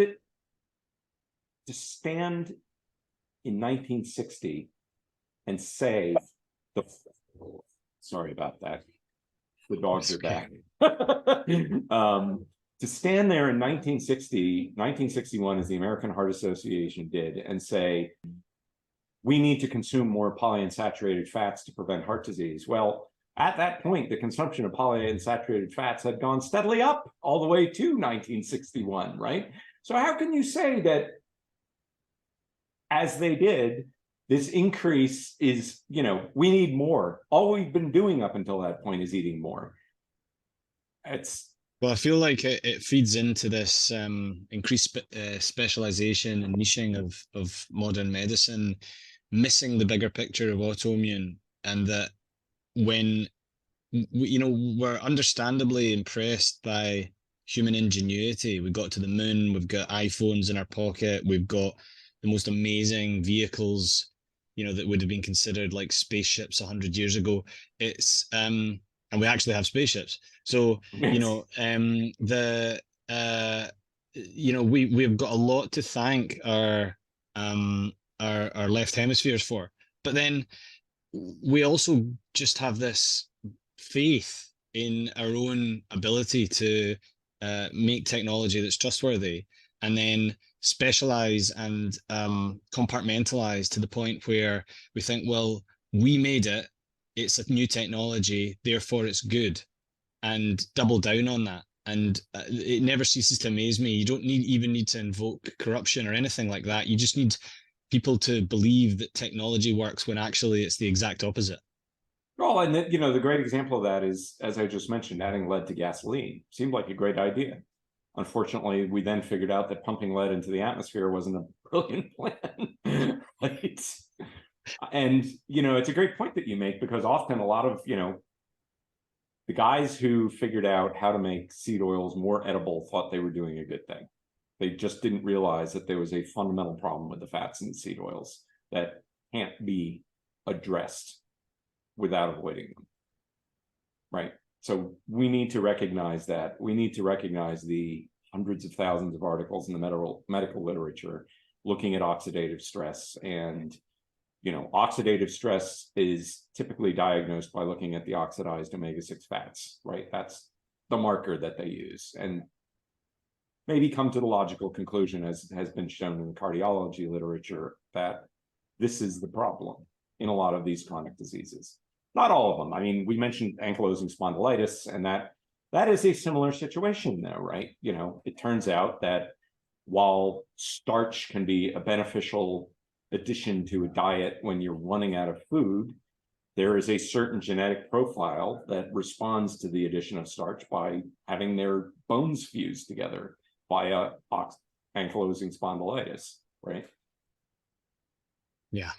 [SPEAKER 2] in 1960 and say sorry about that. The dogs are back. To stand there in 1961, as the American Heart Association did, and say, we need to consume more polyunsaturated fats to prevent heart disease. Well, at that point, the consumption of polyunsaturated fats had gone steadily up all the way to 1961, right? So how can you say that, as they did, this increase is, we need more? All we've been doing up until that point is eating more.
[SPEAKER 1] Well, I feel like it feeds into this increased specialization and niching of modern medicine, missing the bigger picture of autoimmune, and that when we're understandably impressed by human ingenuity. We got to the moon, we've got iPhones in our pocket, we've got the most amazing vehicles, that would have been considered like spaceships 100 years ago. It's and we actually have spaceships. So we've got a lot to thank our left hemispheres for. But then we also just have this faith in our own ability to make technology that's trustworthy, and then specialize and compartmentalize to the point where we think, well, we made it, it's a new technology, therefore it's good, and double down on that. And it never ceases to amaze me. You don't even need to invoke corruption or anything like that. You just need people to believe that technology works when actually it's the exact opposite.
[SPEAKER 2] Well, and the great example of that is, as I just mentioned, adding lead to gasoline seemed like a great idea. Unfortunately, we then figured out that pumping lead into the atmosphere wasn't a brilliant plan. Right? And, it's a great point that you make, because often a lot of, the guys who figured out how to make seed oils more edible thought they were doing a good thing. They just didn't realize that there was a fundamental problem with the fats in the seed oils that can't be addressed without avoiding them. Right? So we need to recognize that. We need to recognize the hundreds of thousands of articles in the medical literature looking at oxidative stress. And, oxidative stress is typically diagnosed by looking at the oxidized omega-6 fats, right? That's the marker that they use. And maybe come to the logical conclusion, as has been shown in the cardiology literature, that this is the problem in a lot of these chronic diseases. Not all of them. I mean, we mentioned ankylosing spondylitis, and that is a similar situation though, right? It turns out that while starch can be a beneficial addition to a diet when you're running out of food, there is a certain genetic profile that responds to the addition of starch by having their bones fused together via ankylosing spondylitis, right?
[SPEAKER 1] Yeah.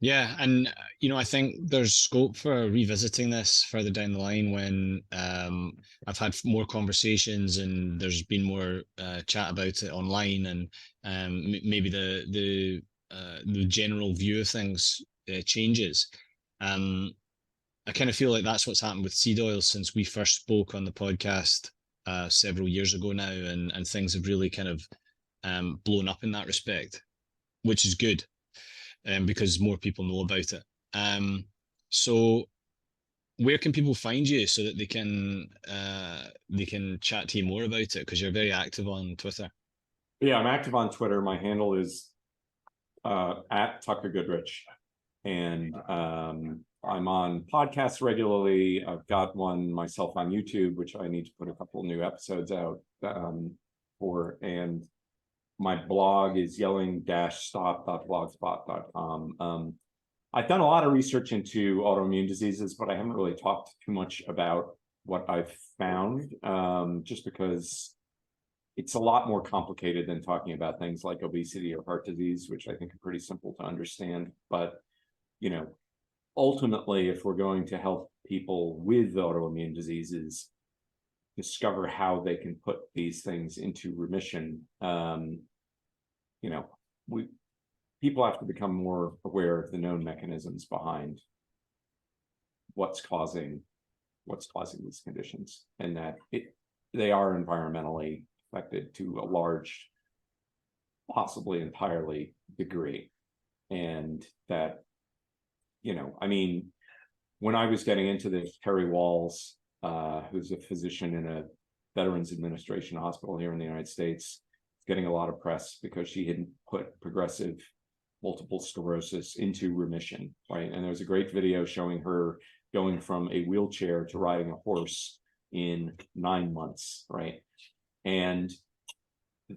[SPEAKER 1] Yeah, and I think there's scope for revisiting this further down the line when I've had more conversations and there's been more chat about it online, and maybe the general view of things changes. I kind of feel like that's what's happened with seed oils since we first spoke on the podcast several years ago now, and things have really kind of blown up in that respect, which is good. Because more people know about it. So where can people find you so that they can chat to you more about it? Because you're very active on Twitter.
[SPEAKER 2] Yeah, I'm active on Twitter. My handle is at Tucker Goodrich. And I'm on podcasts regularly. I've got one myself on YouTube, which I need to put a couple new episodes out for. And my blog is yelling-stop.blogspot.com. I've done a lot of research into autoimmune diseases, but I haven't really talked too much about what I've found, just because it's a lot more complicated than talking about things like obesity or heart disease, which I think are pretty simple to understand. But, ultimately, if we're going to help people with autoimmune diseases discover how they can put these things into remission, people have to become more aware of the known mechanisms behind what's causing these conditions, and that they are environmentally affected to a large, possibly entirely degree. And that, I mean, when I was getting into this, Terry Walls, who's a physician in a Veterans Administration hospital here in the United States, getting a lot of press because she had put progressive multiple sclerosis into remission, right? And there was a great video showing her going from a wheelchair to riding a horse in 9 months, right? And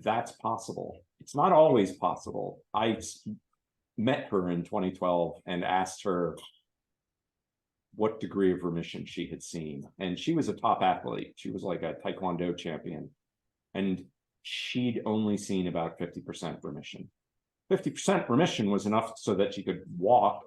[SPEAKER 2] that's possible. It's not always possible. I met her in 2012 and asked her what degree of remission she had seen. And she was a top athlete. She was like a Taekwondo champion. And she'd only seen about 50% remission. 50% remission was enough so that she could walk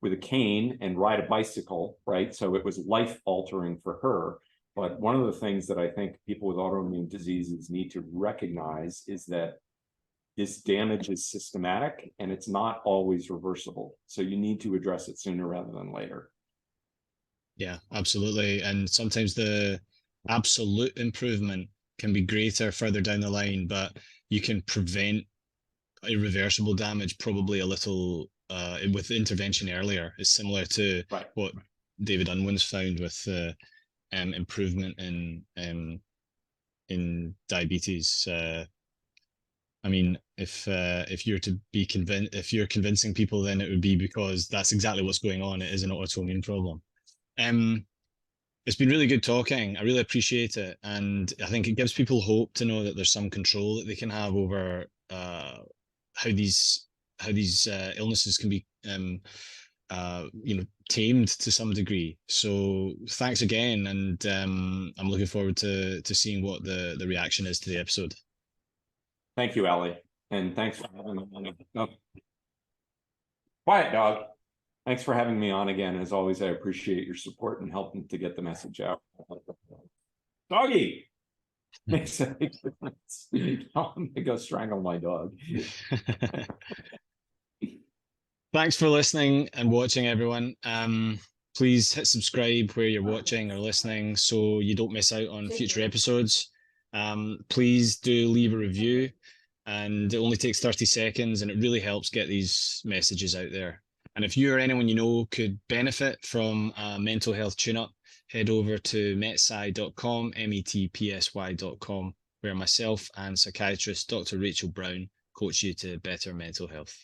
[SPEAKER 2] with a cane and ride a bicycle, right? So it was life-altering for her. But one of the things that I think people with autoimmune diseases need to recognize is that this damage is systematic and it's not always reversible. So you need to address it sooner rather than later.
[SPEAKER 1] Yeah, absolutely. And sometimes the absolute improvement can be greater further down the line, but you can prevent irreversible damage probably a little with intervention earlier. It's similar to what David Unwin's found with improvement in diabetes. I mean, if you're convincing people, then it would be because that's exactly what's going on. It is an autoimmune problem. It's been really good talking. I really appreciate it, and I think it gives people hope to know that there's some control that they can have over how these illnesses can be tamed to some degree. So thanks again, and I'm looking forward to seeing what the reaction is to the episode.
[SPEAKER 2] Thank you, Ellie, and thanks for having me on. Oh. Quiet dog. Thanks for having me on again. As always, I appreciate your support and helping to get the message out. Doggy! Makes a big difference. I'm gonna go strangle my dog.
[SPEAKER 1] Thanks for listening and watching, everyone. Please hit subscribe where you're watching or listening so you don't miss out on future episodes. Please do leave a review, and it only takes 30 seconds and it really helps get these messages out there. And if you or anyone you know could benefit from a mental health tune-up, head over to metpsy.com, metpsy.com, where myself and psychiatrist Dr. Rachel Brown coach you to better mental health.